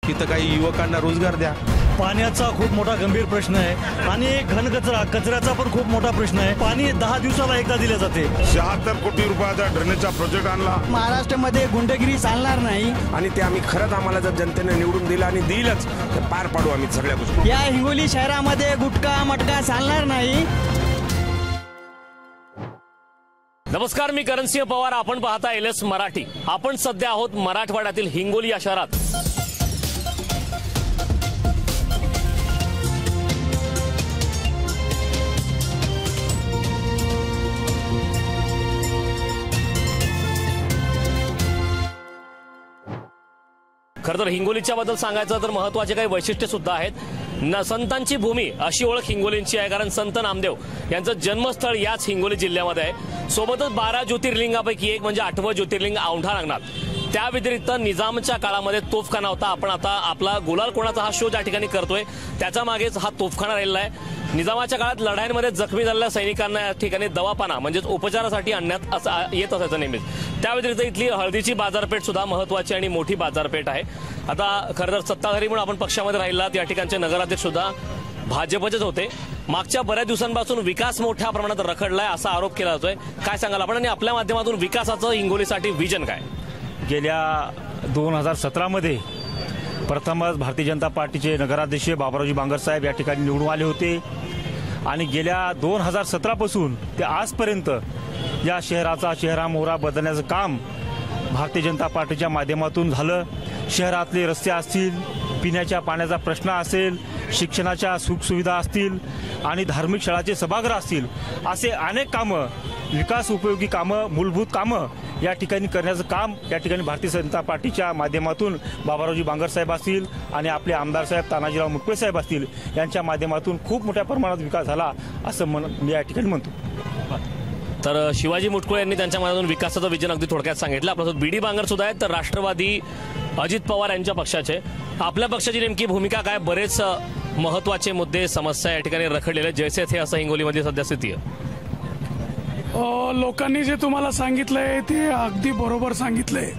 तिथं काही युवकांना रोजगार द्या। पाण्याचा खूप मोठा गंभीर प्रश्न आहे आणि कचऱ्याचा पण खूप मोठा प्रश्न आहे। पाणी 10 दिवसाला एकदा दिले जाते। 76 कोटी रुपयाचा ड्रेनेजचा प्रोजेक्ट आणला। महाराष्ट्रामध्ये गुंडगिरी चालणार नाही आणि ते आम्ही खरंच आम्हाला जर जनतेने निवडून दिलं आणि दिलंच तर पार पाडू आम्ही सगळ्या गोष्टी। या हिंगोली शहरामध्ये गुटखा मटका चालणार नाही। नमस्कार, मी करणसिंह पवार, आपण पाहता LS मराठी। आपण सध्या आहोत मराठवाड्यातील हिंगोली या शहरात। खरं तर हिंगोलीच्या बद्दल सांगायचं तर महत्त्वाचे काही वैशिष्ट्य सुद्धा आहेत। संतांची भूमी अशी ओळख हिंगोलींची आहे, कारण संत नामदेव यांचं जन्मस्थळ याच हिंगोली जिल्ह्यामध्ये आहे। सोबतच 12 ज्योतिर्लिंगापैकी एक म्हणजे 8वं ज्योतिर्लिंग औंढा नागनाथ। त्या व्यतिरिक्त निजामच्या काळामध्ये तोफखाना होता। आपण आता आपला गुलाल कोणाचा हा शो ज्या ठिकाणी करतोय त्याच्या मागेच हा तोफखाना राहिलेला आहे। निजामाच्या काळात लढाईमध्ये जखमी झालेल्या सैनिकांना या ठिकाणी दवाखाना म्हणजेच उपचारासाठी आणण्यात येत असायचं नेहमीच। त्या व्यतिरिक्त इथली हळदीची बाजारपेठ सुद्धा महत्त्वाची आणि मोठी बाजारपेठ आहे। आता खरं तर सत्ताधारी म्हणून आपण पक्षामध्ये राहिलात, या ठिकाणचे नगराध्यक्ष सुद्धा भाजपचेच होते। मागच्या बऱ्याच दिवसांपासून विकास मोठ्या प्रमाणात रखडलाय असा आरोप केला जातोय। काय सांगाल आपण आणि आपल्या माध्यमातून विकासाचं हिंगोलीसाठी विजन काय? गेल्या 2017 मध्ये प्रथमच भारतीय जनता पार्टीचे नगराध्यक्ष बाबारावजी बांगर साहेब या ठिकाणी निवडून आले होते आणि गेल्या 2017 पासून ते आजपर्यंत या शहराचा चेहरामोहरा बदलण्याचं काम भारतीय जनता पार्टीच्या माध्यमातून झालं। शहरातले रस्ते असतील, पिण्याच्या पाण्याचा प्रश्न असेल, शिक्षणाच्या सुखसुविधा असतील आणि धार्मिक शाळांचे सभागृह असतील, असे अनेक कामं, विकास उपयोगी कामं, मूलभूत कामं या ठिकाणी करण्याचं काम या ठिकाणी भारतीय जनता पार्टीच्या माध्यमातून बाबारावजी बांगर साहेब असतील आणि आपले आमदार साहेब तानाजीराव मुटकुळे साहेब असतील यांच्या माध्यमातून खूप मोठ्या प्रमाणात विकास झाला असं मी या ठिकाणी म्हणतो। तर शिवाजी मुटकुळे यांनी त्यांच्या माध्यमातून विकासाचं विजन अगदी थोडक्यात सांगितलं। आपल्यासोबत BD बांगर सुद्धा आहेत, तर राष्ट्रवादी अजित पवार यांच्या पक्षाचे। आपल्या पक्षाची नेमकी भूमिका काय? बरेच महत्त्वाचे मुद्दे, समस्या या ठिकाणी रखडलेले जैसे थे असं हिंगोलीमध्ये सध्या स्थिती आहे। लोकांनी जे तुम्हाला सांगितलंय ते अगदी बरोबर सांगितलंय।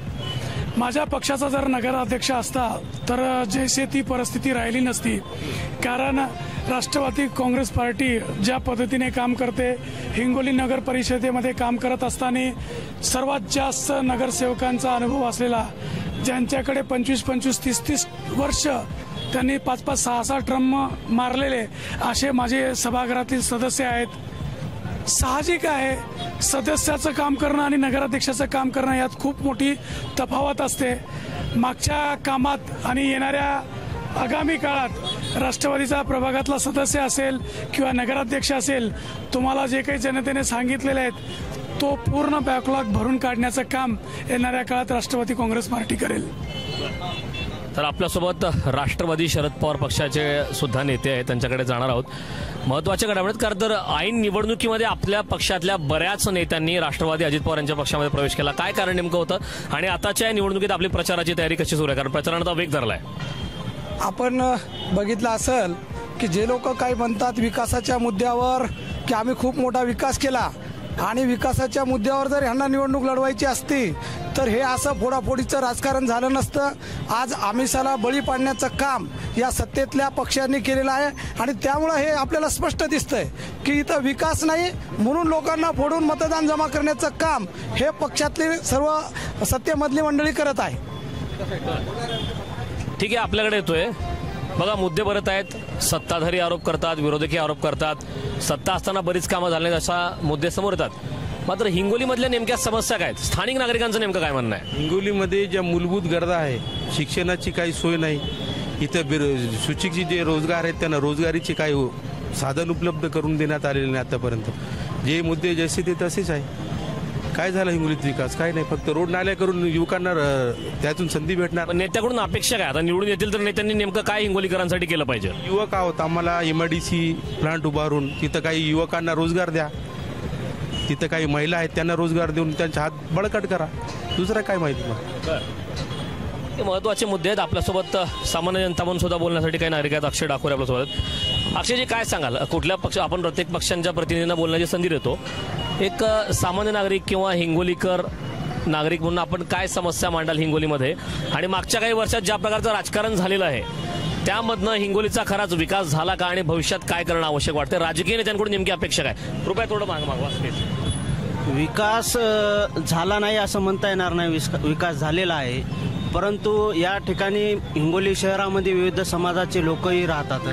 माझ्या पक्षाचा जर नगराध्यक्ष असता तर जैसे ती परिस्थिती राहिली नसती, कारण राष्ट्रवादी काँग्रेस पार्टी ज्या पद्धतीने काम करते, हिंगोली नगर परिषदेमध्ये काम करत असताना सर्वात जास्त नगरसेवकांचा अनुभव असलेला, ज्यांच्याकडे 25-25, 30-30 वर्ष त्यांनी 5-5, 6-6 ट्रम मारलेले असे माझे सभागृहातील सदस्य आहेत। साहजिक आहे, सदस्याचं काम करणं आणि नगराध्यक्षाचं काम करणं यात खूप मोठी तफावत असते। मागच्या कामात आणि येणाऱ्या आगामी काळात राष्ट्रवादीचा प्रभागातला सदस्य असेल किंवा नगराध्यक्ष असेल, तुम्हाला जे काही जनतेने सांगितलेले आहेत तो पूर्ण बॅकलॉग भरून काढण्याचं काम येणाऱ्या काळात राष्ट्रवादी काँग्रेस पार्टी करेल। तर आपल्यासोबत राष्ट्रवादी शरद पवार पक्षाचे सुद्धा नेते आहेत, त्यांच्याकडे जाणार आहोत। महत्त्वाच्या घडामोडीत कारण तर ऐन निवडणुकीमध्ये आपल्या पक्षातल्या बऱ्याच नेत्यांनी राष्ट्रवादी अजित पवार यांच्या पक्षामध्ये प्रवेश केला। काय कारण नेमकं होतं आणि आताच्या निवडणुकीत आपली प्रचाराची तयारी कशी सुरू आहे? कारण प्रचाराचा वेग धरलाय। आपण बघितलं असेल की जे लोक काय म्हणतात विकासाच्या मुद्द्यावर की आम्ही खूप मोठा विकास केला आणि विकासाच्या मुद्द्यावर जर ह्यांना निवडणूक लढवायची असती तर हे असं फोडाफोडीचं राजकारण झालं नसतं। आज आमिषाला बळी पाडण्याचं काम या सत्तेतल्या पक्षांनी केलेलं आहे आणि त्यामुळं हे आपल्याला स्पष्ट दिसतंय की इथं विकास नाही म्हणून लोकांना फोडून मतदान जमा करण्याचं काम हे पक्षातली सर्व सत्तेमधली मंडळी करत आहे। ठीक आहे, आपल्याकडे येतोय बघा, मुद्दे बरेच आहेत। सत्ताधारी आरोप करतात, विरोधकी आरोप करतात, सत्ता असताना बरीच कामं झाली अशा मुद्दे समोर येतात। मात्र हिंगोलीमधल्या नेमक्या समस्या काय आहेत? स्थानिक नागरिकांचं नेमकं काय म्हणणं आहे? हिंगोलीमध्ये ज्या मूलभूत गरजा आहे, शिक्षणाची काही सोय नाही, इथं सुशिक्षित जे रोजगार आहेत त्यांना रोजगारीचे काही साधन उपलब्ध करून देण्यात आलेले नाही आतापर्यंत। जे मुद्दे जसे ते तसेच आहे। काय झालं हिंगोलीत विकास? काय नाही, फक्त रोड नाल्या करून युवकांना त्यातून संधी भेटणार। नेत्याकडून अपेक्षा काय? आता निवडून येतील तर नेत्यांनी नेमकं काय हिंगोलीकरांसाठी केलं पाहिजे? युवक आहोत, आम्हाला MIDC प्लांट उभारून तिथं काही युवकांना रोजगार द्या, तिथं काही महिला आहेत त्यांना रोजगार देऊन त्यांचा हात बळकट करा, दुसरं काय माहिती मग। हे महत्त्वाचे मुद्दे आहेत। आपल्यासोबत सामान्य जनता म्हणून सुद्धा बोलण्यासाठी काही नागरिक आहेत। अक्षय डाकोरे आपल्यासोबत। अक्षयजी, काय सांगाल, कुठल्या पक्ष, आपण प्रत्येक पक्षांच्या प्रतिनिधींना बोलण्याची संधी देतो, एक सामान्य नागरिक किंवा हिंगोलीकर नागरिक म्हणून आपण काय समस्या मांडाल हिंगोलीमध्ये आणि मागच्या काही वर्षात ज्या प्रकारचं राजकारण झालेलं आहे त्यामधनं हिंगोलीचा खराच विकास झाला का आणि भविष्यात काय करणं आवश्यक वाटतं? राजकीय नेत्यांकडून नेमकी अपेक्षा काय? कृपया थोडं मागवा स्पेस. विकास झाला नाही असं म्हणता येणार नाही. विकास झालेला आहे, परंतु या ठिकाणी हिंगोली शहरामध्ये विविध समाजाचे लोकही राहतात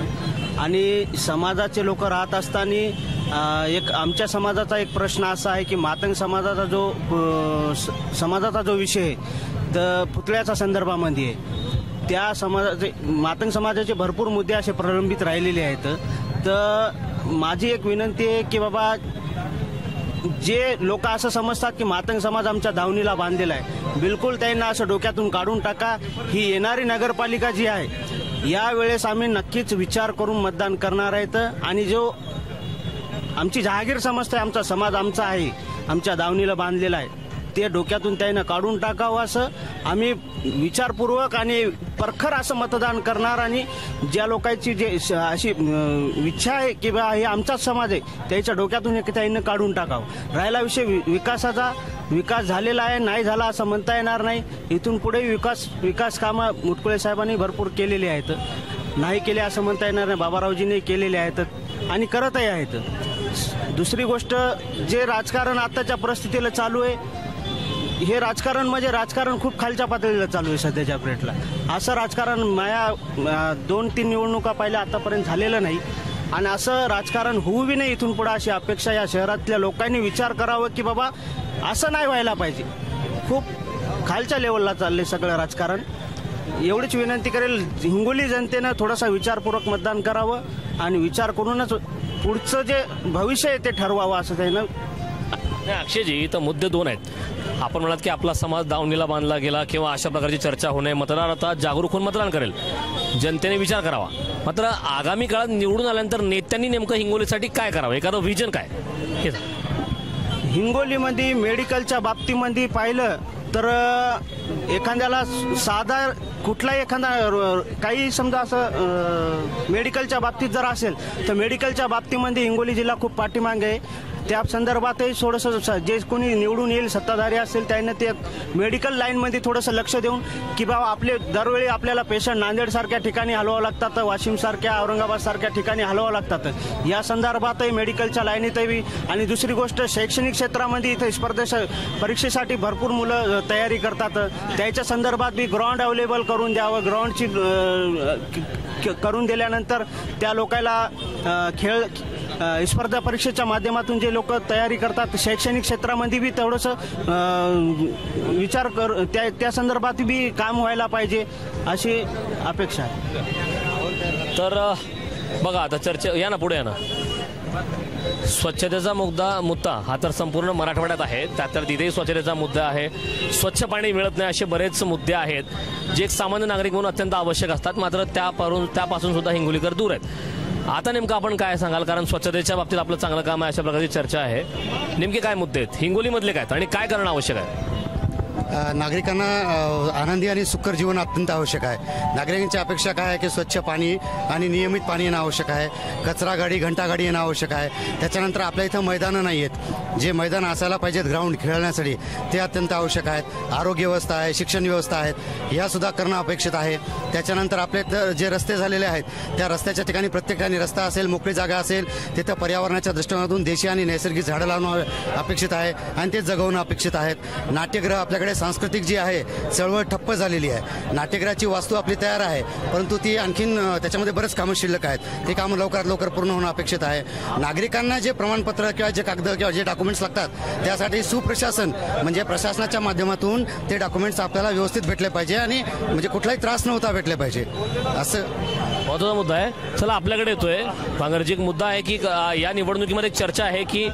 आणि समाजाचे लोक राहत असताना एक आमच्या समाजाचा एक प्रश्न असा आहे की मातंग समाजाचा जो विषय आहे तर पुतळ्याच्या संदर्भामध्ये आहे. त्या मातंग समाजाचे भरपूर मुद्दे असे प्रलंबित राहिलेले आहेत. तर माझी एक विनंती आहे की बाबा जे लोक असं समजतात की मातंग समाज आमच्या दावणीला बांधलेला आहे, बिलकुल त्यांना असं डोक्यातून काढून टाका. ही येणारी नगरपालिका जी आहे यावेळेस आम्ही नक्कीच विचार करून मतदान करणार आहेत आणि जो आमची जहागीर समजते, आमचा समाज आमचा आहे, आमच्या दावणीला बांधलेला आहे, ते डोक्यातून त्यांना काढून टाकावं असं आम्ही विचारपूर्वक आणि परखर असं मतदान करणार. आणि ज्या लोकांची जे अशी इच्छा आहे की बा हे आमचाच समाज आहे त्याच्या डोक्यातून त्यांना काढून टाकावं. राहिला विषय विकासाचा, विकास झालेला आहे, नाही झाला असं म्हणता येणार नाही. इथून पुढे विकास कामं मुटकुळे साहेबांनी भरपूर केलेली आहेत, नाही केले असं म्हणता येणार नाही. बाबारावजींनी केलेले आहेत आणि करतही आहेत. दुसरी गोष्ट, जे राजकारण आताच्या परिस्थितीला चालू आहे हे राजकारण म्हणजे राजकारण खूप खालच्या पातळीला चालू आहे सध्याच्या पिरियडला. असं राजकारण माझ्या 2-3 निवडणुका पहिल्या आतापर्यंत झालेलं नाही आणि असं राजकारण होऊ बी नाही इथून पुढे अशी अपेक्षा या शहरातल्या लोकांनी विचार करावं की बाबा असं नाही व्हायला पाहिजे. खूप खालच्या लेवलला चालले सगळं राजकारण. एवढीच विनंती करेल, हिंगोली जनतेनं थोडासा विचारपूर्वक मतदान करावं आणि विचार करूनच पुढचं जे भविष्य आहे ते ठरवावं असं त्यानं. अक्षयजी, इथं मुद्दे दोन आहेत. आपण म्हणाल की आपला समाज दावणीला बांधला गेला किंवा अशा प्रकारची चर्चा होऊ नये, मतदार आता जागरूक होऊन मतदान करेल, जनतेने विचार करावा. मात्र आगामी काळात निवडून आल्यानंतर नेत्यांनी नेमकं हिंगोलीसाठी काय करावं, एखादं विजन काय हे हिंगोलीमध्ये मेडिकलच्या बाबतीमध्ये पाहिलं तर एखाद्याला साधा कुठलाही एखादा काही समजा असं मेडिकलच्या बाबतीत जर असेल तर मेडिकलच्या बाबतीमध्ये हिंगोली जिल्हा खूप पाठीमागे आहे. त्या संदर्भातही थोडंसं जे कोणी निवडून येईल सत्ताधारी असेल त्यांना ते मेडिकल लाईनमध्ये थोडंसं लक्ष देऊन की बाबा आपले दरवेळी आपल्याला पेशंट नांदेडसारख्या ठिकाणी हलवावं लागतात, वाशिमसारख्या औरंगाबादसारख्या ठिकाणी हलवावं लागतात. या संदर्भातही मेडिकलच्या लाईनीतही. आणि दुसरी गोष्ट, शैक्षणिक क्षेत्रामध्ये इथे परीक्षेसाठी भरपूर मुलं तयारी करतात, त्याच्या संदर्भात बी ग्राउंड अवेलेबल करून द्यावं. ग्राउंडची करून दिल्यानंतर त्या लोकांना खेळ स्पर्धा परीक्षेच्या माध्यमातून जे लोक तयारी करतात शैक्षणिक क्षेत्रामध्ये बी तेवढंसं विचार त्या संदर्भात बी काम व्हायला पाहिजे अशी अपेक्षा आहे. तर बघा आता चर्चा या ना, पुढे या ना. स्वच्छतेचा मुद्दा हा तर संपूर्ण मराठवाड्यात आहे, त्यात तर तिथेही स्वच्छतेचा मुद्दा आहे. स्वच्छ पाणी मिळत नाही असे बरेच मुद्दे आहेत जे एक सामान्य नागरिक म्हणून अत्यंत आवश्यक असतात. मात्र त्यापासून सुद्धा हिंगोलीकर दूर आहेत. आता नेमकं आपण काय सांगाल, कारण स्वच्छतेच्या बाबतीत आपलं चांगलं काम आहे अशा प्रकारची चर्चा आहे. नेमके काय मुद्दे आहेत हिंगोलीमधले काय आणि काय करणं आवश्यक आहे? नागरिकांना आनंदी आणि सुखकर जीवन अत्यंत आवश्यक आहे. नागरिकांची अपेक्षा काय आहे की स्वच्छ पाणी आणि नियमित पाणी येणं आवश्यक आहे. कचरा गाडी, घंटा गाडी येणं आवश्यक आहे. त्याच्यानंतर आपल्या इथं मैदानं नाही आहेत, जे मैदान असायला पाहिजेत ग्राउंड खेळण्यासाठी ते अत्यंत आवश्यक आहेत. आरोग्य व्यवस्था आहे, शिक्षण व्यवस्था आहेत, ह्या सुद्धा करणं अपेक्षित आहे. त्याच्यानंतर आपले जे रस्ते झालेले आहेत त्या रस्त्याच्या ठिकाणी प्रत्येक ठिकाणी रस्ता असेल, मोकळी जागा असेल, तिथं पर्यावरणाच्या दृष्टिकोनातून देशी आणि नैसर्गिक झाडं लावणं अपेक्षित आहे आणि ते जगवणं अपेक्षित आहेत. नाट्यगृह आपल्याकडे सांस्कृतिक जी आहे चळवळ ठप्प झालेली आहे. नाट्यगृहाची वास्तू आपली तयार आहे, परंतु ती आणखीन त्याच्यामध्ये बरेच कामं शिल्लक आहेत. ते कामं लवकरात लवकर पूर्ण होणं अपेक्षित आहे. नागरिकांना जे प्रमाणपत्र किंवा जे कागद किंवा जे डॉक्युमेंट्स लागतात त्यासाठी सुप्रशासन म्हणजे प्रशासनाच्या माध्यमातून ते डॉक्युमेंट्स आपल्याला व्यवस्थित भेटले पाहिजे आणि म्हणजे कुठलाही त्रास नव्हता भेटले पाहिजे. असं महत्त्वाचा मुद्दा आहे. चला आपल्याकडे येतोय भांगरजी. एक मुद्दा आहे की या निवडणुकीमध्ये एक चर्चा आहे की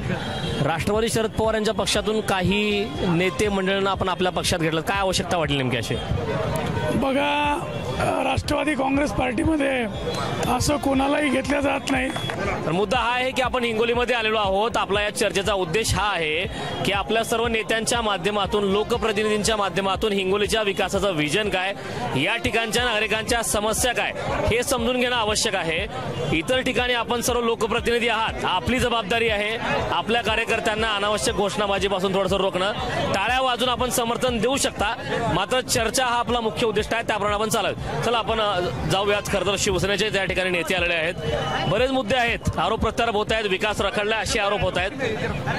राष्ट्रवादी शरद पवार यांच्या पक्षातून काही नेते मंडळींना आपण आपल्या पक्षात घेतलं, काय आवश्यकता वाटली नेमकी अशी? बघा, राष्ट्रवादी काँग्रेस पार्टीमध्ये असं कोणालाही घेतलं जात नाही. तर मुद्दा हा आहे की आपण हिंगोलीमध्ये आलेलो आहोत. आपला या चर्चेचा उद्देश हा आहे की आपल्या सर्व नेत्यांच्या माध्यमातून, लोकप्रतिनिधींच्या माध्यमातून हिंगोलीच्या विकासाचं विजन काय, या ठिकाणच्या नागरिकांच्या समस्या काय हे समजून घेणं आवश्यक आहे. इतर ठिकाणी आपण सर्व लोकप्रतिनिधी आहात, आपली जबाबदारी आहे आपल्या कार्यकर्त्यांना अनावश्यक घोषणाबाजीपासून थोडंसं रोखणं, टाळ्या बाजूने आपण समर्थन देऊ शकता, मात्र चर्चा हा आपला मुख्य उद्दिष्ट आहे, त्याप्रमाणे आपण चालू. चला आपण जाऊयात. खरं तर शिवसेनेचे त्या ठिकाणी नेते आलेले आहेत, बरेच मुद्दे आहेत, आरोप प्रत्यारोप होत आहेत, विकास रखडलाय असे आरोप होत आहेत.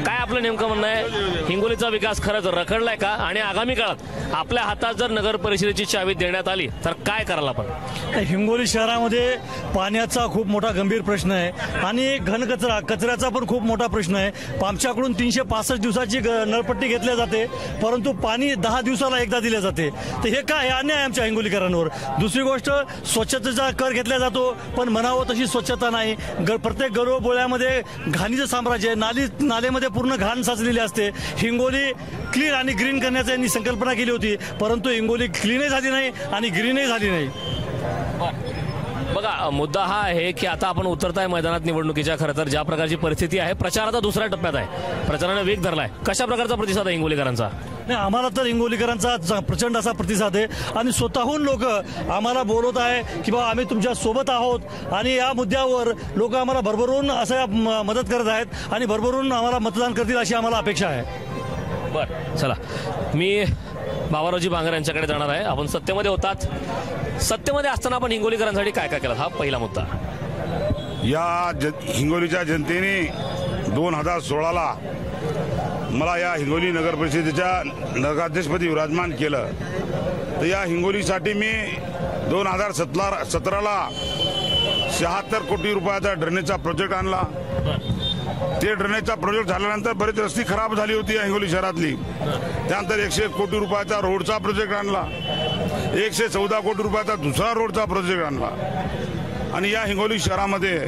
काय आपलं नेमकं म्हणणं आहे? हिंगोलीचा विकास खरंच रखडलाय का? आणि आगामी काळात आपल्या हातात जर नगर परिषदेची चावी देण्यात आली तर काय कराल आपण? हिंगोली शहरामध्ये पाण्याचा खूप मोठा गंभीर प्रश्न आहे आणि कचऱ्याचा पण खूप मोठा प्रश्न आहे. आमच्याकडून 365 दिवसाची नळपट्टी घेतली जाते, परंतु पाणी 10 दिवसाला एकदा दिले जाते. तर हे काय अन्याय आहे आमच्या हिंगोलीकरांवर. दुसरी गोष्ट, स्वच्छतेचा कर घेतला जातो पण म्हणावं तशी स्वच्छता नाही. प्रत्येक गरोबोळ्यामध्ये घाणीचं साम्राज्य आहे. नालेमध्ये पूर्ण घाण साचलेली असते. हिंगोली क्लीन आणि ग्रीन करण्याची यांनी संकल्पना केली होती, परंतु हिंगोली क्लीनही झाली नाही आणि ग्रीनही झाली नाही. बघा, मुद्दा हा आहे की आता आपण उतरताय मैदानात निवडणुकीच्या. खरं तर ज्या प्रकारची परिस्थिती आहे, प्रचार आता दुसऱ्या टप्प्यात आहे, प्रचाराने वेग धरलाय. कशा प्रकारचा प्रतिसाद आहे हिंगोलीकरांचा? नाही, आम्हाला तर हिंगोलीकरांचा प्रचंड असा प्रतिसाद आहे आणि स्वतःहून लोक आम्हाला बोलवत आहे की बाबा आम्ही तुमच्या सोबत आहोत आणि या मुद्द्यावर लोक आम्हाला भरभरून असं मदत करत आहेत आणि भरभरून आम्हाला मतदान करतील अशी आम्हाला अपेक्षा आहे. बरं, चला मी बाबारावजी बांगर यांच्याकडे जाणार आहे. आपण सत्तेमध्ये होतात, सत्तेमध्ये असताना आपण हिंगोलीकरांसाठी काय काय केलं, हा पहिला मुद्दा. हिंगोलीच्या जनतेने 2016ला मला या हिंगोली नगर परिषदेच्या नगराध्यक्षपदी विराजमान केलं. तर या हिंगोलीसाठी मी 2017ला 76 कोटी रुपयाचा ड्रेनेजचा प्रोजेक्ट आणला. ते ड्रेनेजचा प्रोजेक्ट झाल्यानंतर बरेच रस्ते खराब झाली होती या हिंगोली शहरातली. त्यानंतर 101 कोटी रुपयाचा रोडचा प्रोजेक्ट आणला, 114 कोटी रुपयाचा दुसरा रोडचा प्रोजेक्ट आणला. आणि या हिंगोली शहरामध्ये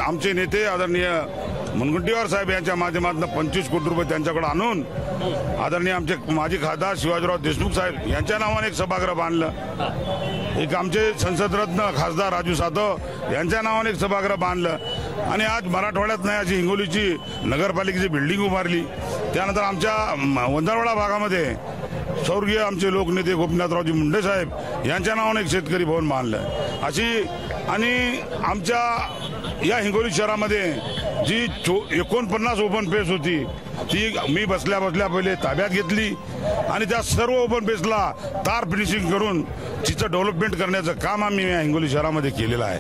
आमचे नेते आदरणीय मुनगंटीवार साहेब यांच्या माध्यमातून 25 कोटी रुपये त्यांच्याकडे आणून आदरणीय आमचे माजी खासदार शिवाजीराव देशमुख साहेब यांच्या नावाने एक सभागृह बांधलं. एक आमचे संसदरत्न खासदार राजू सातव यांच्या नावाने एक सभागृह बांधलं. आणि आज मराठवाड्यात नाही अशी हिंगोलीची नगरपालिकेची बिल्डिंग उभारली. त्यानंतर आमच्या वंजारवाडा भागामध्ये स्वर्गीय आमचे लोकनेते गोपीनाथरावजी मुंडे साहेब यांच्या नावाने एक शेतकरी भवन बांधलं. अशी आणि आमच्या या हिंगोली शहरामध्ये जी 49 ओपन पेस होती ती मी बसल्या पहिले ताब्यात घेतली आणि त्या सर्व ओपन पेसला तार फिनिशिंग करून तिचं डेव्हलपमेंट करण्याचं काम आम्ही या हिंगोली शहरामध्ये केलेलं आहे.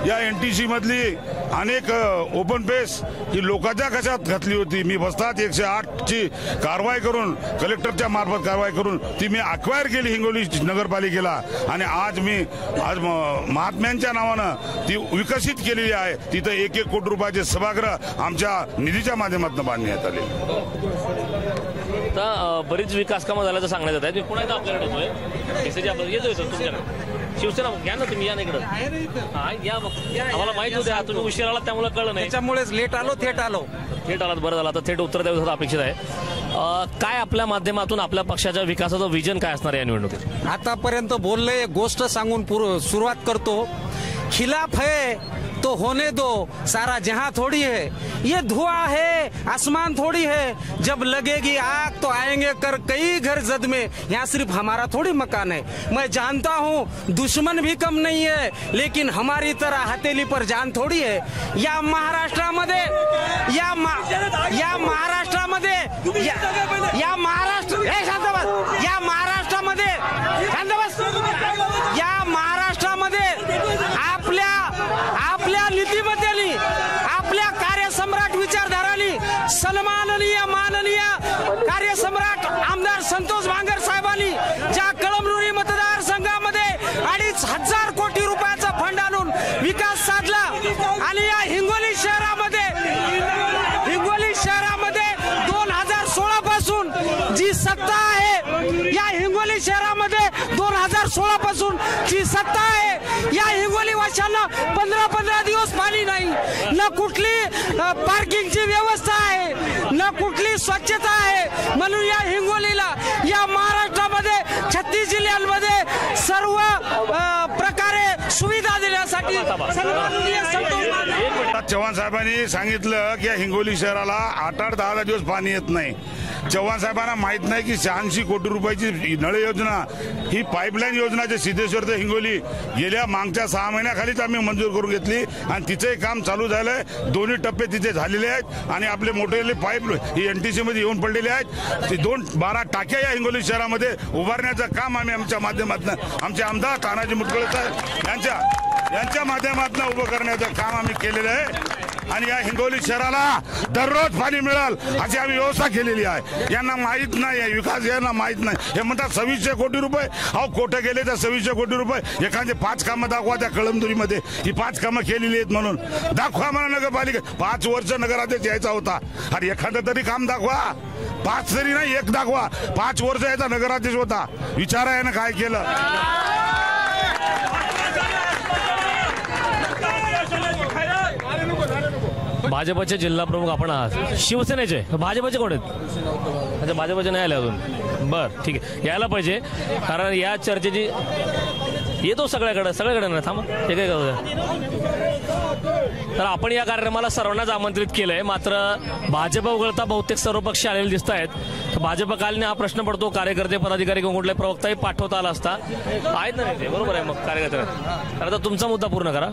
या NTC मधली अनेक ओपन पेस ही लोकांच्या कशात घातली होती. मी बसतात 108ची कारवाई करून कलेक्टरच्या मार्फत कारवाई करून ती मी अक्वायर केली हिंगोली नगरपालिकेला आणि आज महात्म्यांच्या नावानं ती विकसित केलेली आहे. तिथं 1-1 कोटी रुपयाचे सभागृह आमच्या निधीच्या माध्यमातून बांधण्यात आले. आता बरीच विकास कामं झाल्याचं सांगण्यात येत आहे. मी पुन्हा एकदा आपल्याकडे येतोय तुमच्याकडे. शिवसेना घ्या ना तुम्ही, या ना इकडं. आम्हाला माहित होते तुम्ही उशीर आला त्यामुळे कळलं नाही, त्याच्यामुळेच लेट आलो, थेट आलात. बरं झालं, आता थेट उत्तर द्यायचं अपेक्षित आहे. काय आपल्या माध्यमातून आपल्या पक्षाच्या विकासाचं विजन काय असणार या निवडणुकीत? आतापर्यंत बोलले, एक गोष्ट सांगून सुरुवात करतो. खिलाफ है तो होने दो, सारा जहां थोड़ी है, ये धुआं है आसमान थोड़ी है, जब लगेगी आग तो आएंगे कर कई घर जद में, यहाँ सिर्फ हमारा थोड़ी मकान है. मैं जानता हूँ दुश्मन भी कम नहीं है, लेकिन हमारी तरह हथेली पर जान थोड़ी है. या महाराष्ट्रामध्ये या महाराष्ट्रामध्ये या महाराष्ट्रामध्ये आपल्या नीतिमत्तेली, आपल्या कार्यसम्राट विचारधाराली सन्माननीय माननीय कार्यसम्राट आमदार संतोष बांगर साहेबांनी ज्या कळमनुरी मतदारसंघामध्ये 2,500 कोटी रुपयाचा फंड आणून विकास साधला आणि या हिंगोली शहरामध्ये 2016 पासून जी सत्ता आहे, या हिंगोली शहरामध्ये 2016 पासून जी सत्ता आहे, या हिंगोली वाशांना 15 दिवस पाणी नाही, न कुठली पार्किंगची व्यवस्था आहे, न कुठली स्वच्छता आहे. म्हणून या हिंगोलीला, या महाराष्ट्रामध्ये 36 जिल्ह्यांमध्ये सर्व प्रकारे सुविधा देण्यासाठी चव्हाण साहेबांनी सांगितलं की या हिंगोली शहराला 8-10 दिवस पाणी येत नाही चव्हाण साहेबांना माहीत नाही की 86 कोटी रुपयाची नळ योजना ही पाईपलाईन योजना जे सिद्धेश्वर ते हिंगोली गेल्या मागच्या 6 महिन्याखालीच आम्ही मंजूर करून घेतली आणि तिचंही काम चालू झालंय. दोन्ही टप्पे तिथे झालेले आहेत आणि आपले मोठे पाईप ही NTC मध्ये येऊन पडलेले आहेत. ते 12 टाक्या या हिंगोली शहरामध्ये उभारण्याचं काम आम्ही आमच्या माध्यमातून आमचे आमदार तानाजी मुटकुळे साहेब यांच्या माध्यमातून उभं करण्याचं काम आम्ही केलेलं आहे. आणि या हिंगोली शहराला दररोज पाणी मिळेल अशी आम्ही व्यवस्था केलेली आहे. यांना माहीत नाही आहे, विकास यांना माहीत नाही. हे म्हणतात 2600 कोटी रुपये. अहो कुठे गेले तर 2600 कोटी रुपये एखादे 5 कामं दाखवा त्या कळमदुरीमध्ये ही 5 कामं केलेली आहेत म्हणून दाखवा मला. नगरपालिका 5 वर्ष नगराध्यक्ष यायचा होता. अरे एखादं तरी काम दाखवा. 5 तरी नाही, 1 दाखवा. 5 वर्ष याचा नगराध्यक्ष होता. विचारा यानं काय केलं. भाजपचे जिल्हा प्रमुख आपण आहात, शिवसेनेचे. भाजपचे कोण आहेत? अच्छा, भाजपचे नाही आले अजून. बरं, ठीक आहे, यायला पाहिजे कारण या चर्चेची येतो सगळ्याकडे ना. थांबा, हे काय करू. तर आपण या कार्यक्रमाला सर्वांनाच आमंत्रित केलंय. मात्र भाजप वगळता बहुतेक सर्व पक्ष आलेले दिसत आहेत. तर भाजपकालीन हा प्रश्न पडतो, कार्यकर्ते पदाधिकारी किंवा कुठलाही प्रवक्ताही पाठवता आला असता. आहेत ना ते, बरोबर आहे. मग कार्यकर्ते तर आता तुमचा मुद्दा पूर्ण करा.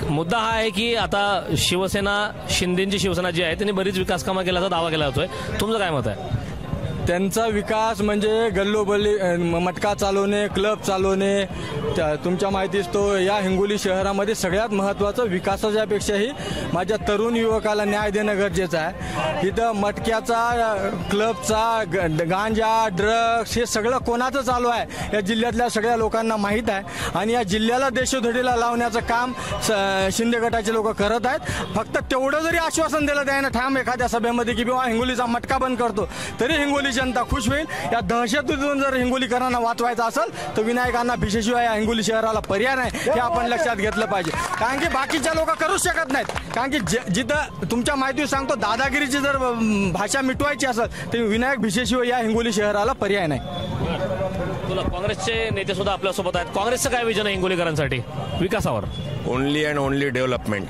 मुद्दा हा आहे की आता शिवसेना, शिंदेची शिवसेना जी आहे त्यांनी बरीच विकास कामं केल्याचा दावा केला जातोय. तुमचं काय मत आहे? त्यांचा विकास म्हणजे गल्लोगल्ली मटका चालवणे, क्लब चालवणे. तुमच्या माहितीच तो या हिंगोली शहरामध्ये सगळ्यात महत्त्वाचं विकासाच्यापेक्षाही माझ्या तरुण युवकाला न्याय देणं गरजेचं आहे. इथं मटक्याचा, क्लबचा, गांजा, ड्रग्स हे सगळं कोणाचं चालू आहे या जिल्ह्यातल्या सगळ्या लोकांना माहीत आहे. आणि या जिल्ह्याला देशोधडीला लावण्याचं काम शिंदे गटाचे लोक करत आहेत. फक्त तेवढं जरी आश्वासन दिलं त्यानं ठाम एखाद्या सभेमध्ये की बाबा हिंगोलीचा मटका बंद करतो, तरी हिंगोली जनता खुश होईल. या दहशतीतून जर हिंगोलीकरांना वाचवायचं असेल तर विनायकांना भिशेशिवाय या हिंगोली शहराला पर्याय नाही, हे आपण लक्षात घेतलं पाहिजे. कारण की बाकीच्या लोक करूच शकत नाहीत. कारण की जिथं तुमच्या माहिती सांगतो दादागिरीची जर भाषा मिटवायची असेल तर विनायक भिशेशिवाय या हिंगोली शहराला पर्याय नाही. तुला काँग्रेसचे नेते सुद्धा आपल्यासोबत आहेत. काँग्रेसचं काय विजन आहे हिंगोलीकरांसाठी विकासावर? Only and only development.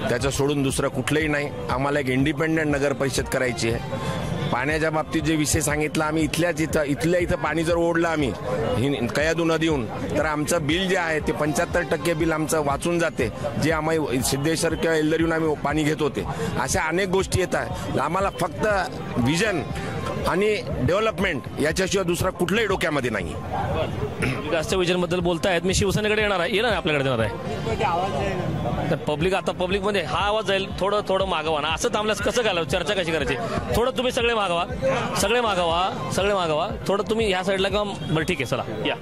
त्याचं सोडून दुसरं कुठलंही नाही. आम्हाला एक इंडिपेंडंट नगर परिषद करायची आहे. पाण्याच्या बाबतीत जे विषय सांगितला, आम्ही इथल्या इथं पाणी जर ओढलं आम्ही कयादू नदीहून तर आमचं बिल जे आहे ते 75% बिल आमचं वाचून जाते. जे आम्ही सिद्धेश्वर किंवा एल्लरीहून आम्ही पाणी घेत होते. अशा अनेक गोष्टी येतात. आम्हाला फक्त विजन आणि डेव्हलपमेंट याच्याशिवाय दुसरा कुठल्याही डोक्यामध्ये नाही. विकासच्या विजनबद्दल बोलतायत. मी शिवसेनेकडे येणार आहे, येणार आपल्याकडे येणार आहे. तर पब्लिकमध्ये हा आवाज जाईल. थोडं मागवा ना. असं थांबल्यास कसं घालावं? चर्चा कशी करायची? थोडं तुम्ही सगळे मागवा. थोडं तुम्ही ह्या साईडला किंवा बरं ठीक आहे, चला या.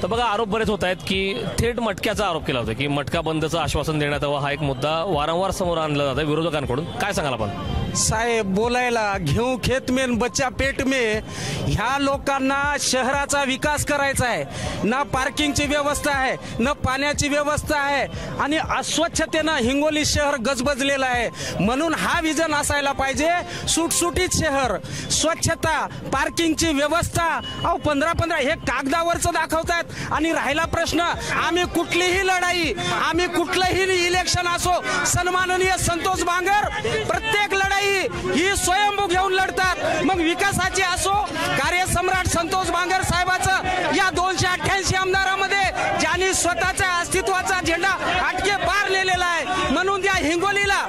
तर बघा, आरोप बरेच होत आहेत की थेट मटक्याचा आरोप केला होता की मटका बंदचं आश्वासन देण्यात यावं. हा एक मुद्दा वारंवार समोर आणला जातो विरोधकांकडून. काय सांगाल आपण? साहेब, बोलायला घेऊ खेत में बच्चा पेट में. ह्या लोकांना शहराचा विकास करायचा आहे. ना पार्किंगची व्यवस्था आहे, न पाण्याची व्यवस्था आहे आणि अस्वच्छतेनं हिंगोली शहर गजबजलेलं आहे. म्हणून हा विजन असायला पाहिजे. सुटसुटीत शहर, स्वच्छता, पार्किंगची व्यवस्था. अहो 15 हे कागदावरचं दाखवतायत. आणि राहिला प्रश्न, आम्ही कुठलीही लढाई, आम्ही कुठलंही इलेक्शन असो, सन्माननीय संतोष बांगर प्रत्येक लढाई ही स्वयंभू घेऊन लढतात. मग विकासाची असो, कार्यसम्राट संतोष बांगर साहेबाचं या 288 आमदारामध्ये ज्यांनी स्वतःच्या अस्तित्वाचा झेंडा हटके पार नेलेला आहे. म्हणून त्या हिंगोलीला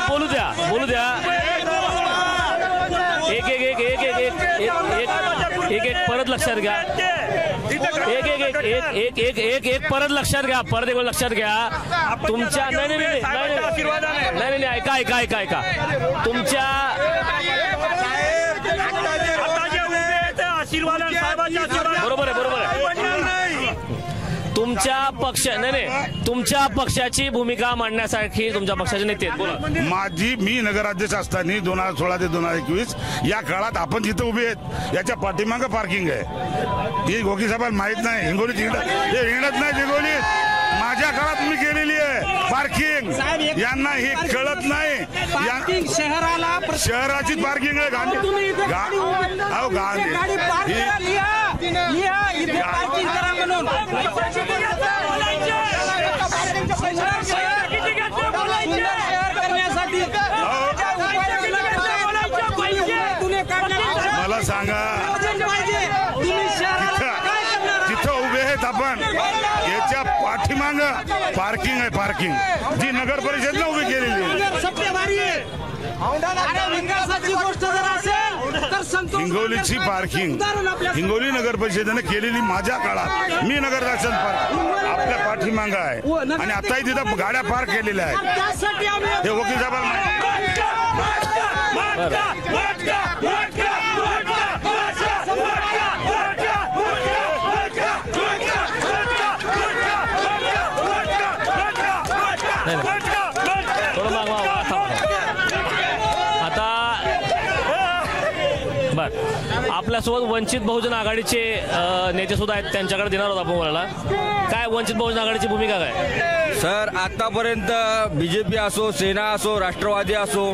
बोलू द्या. एक परत लक्षात घ्या. एक परत लक्षात घ्या. परत एक लक्षात घ्या. तुमच्या नाही ऐका. तुमच्या बरोबर आहे. तुमच्या पक्षाची भूमिका मांडण्यासाठी तुमच्या पक्षाचे नेते बोला. मी नगराध्यक्ष असताना 2016 ते 2021 या काळात आपण जिथं उभे आहेत याच्या पाठीमागं पार्किंग आहे. ही गोकी साहेबांना माहित नाही. हिंगोली हिंडत नाही. हिंगोली माझ्या काळात मी केलेली आहे पार्किंग. यांना हे कळत नाही. शहराची पार्किंग आहे. पाठीमाग पार्किंग आहे, पार्किंग जी नगर परिषदनं उभी केलेली आहे. हिंगोलीची पार्किंग हिंगोली नगर परिषदेने केलेली माझ्या काळात मी नगरदर्शक आपल्या पाठीमाग आहे आणि आताही तिथं गाड्या पार्क केलेल्या आहेत. हे वकील आपल्यासोबत वंचित बहुजन आघाडीचे नेते सुद्धा आहेत, त्यांच्याकडे देणार आहोत आपण बोलायला. काय वंचित बहुजन आघाडीची भूमिका काय? सर, आतापर्यंत बीजेपी असो, सेना असो, राष्ट्रवादी असो,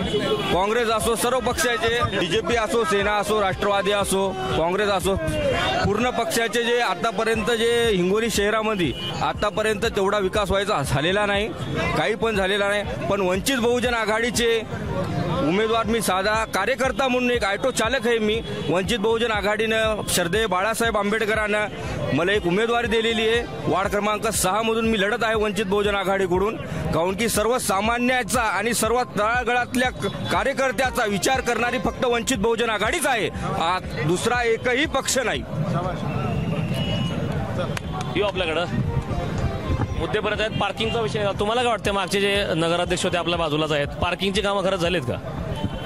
काँग्रेस असो, सर्व पक्षाचे बीजेपी असो, सेना असो, राष्ट्रवादी असो, काँग्रेस असो, पूर्ण पक्षाचे जे आतापर्यंत जे हिंगोली शहरामध्ये आतापर्यंत तेवढा विकास व्हायचा झालेला नाही, काही पण झालेला नाही. पण वंचित बहुजन आघाडीचे उमेदवार, मी साधा कार्यकर्ता म्हणून एक ऑटो चालक आहे, मी वंचित बहुजन आघाडीनं श्रद्धेय बाळासाहेब आंबेडकरांना मला एक उमेदवारी दिलेली आहे. वार्ड क्रमांक 6 मधून मी लढत आहे वंचित बहुजन आघाडीकडून, काऊन की सर्वसामान्याचा आणि सर्व तळागाळातल्या कार्यकर्त्याचा विचार करणारी फक्त वंचित बहुजन आघाडीच आहे, दुसरा एकही पक्ष नाही. येऊ आपल्याकडं मुद्दे परत आहेत. पार्किंगचा विषय तुम्हाला काय वाटतं? मागचे जे नगराध्यक्ष होते आपल्या बाजूलाच आहेत, पार्किंगची कामं खरंच झालीत का?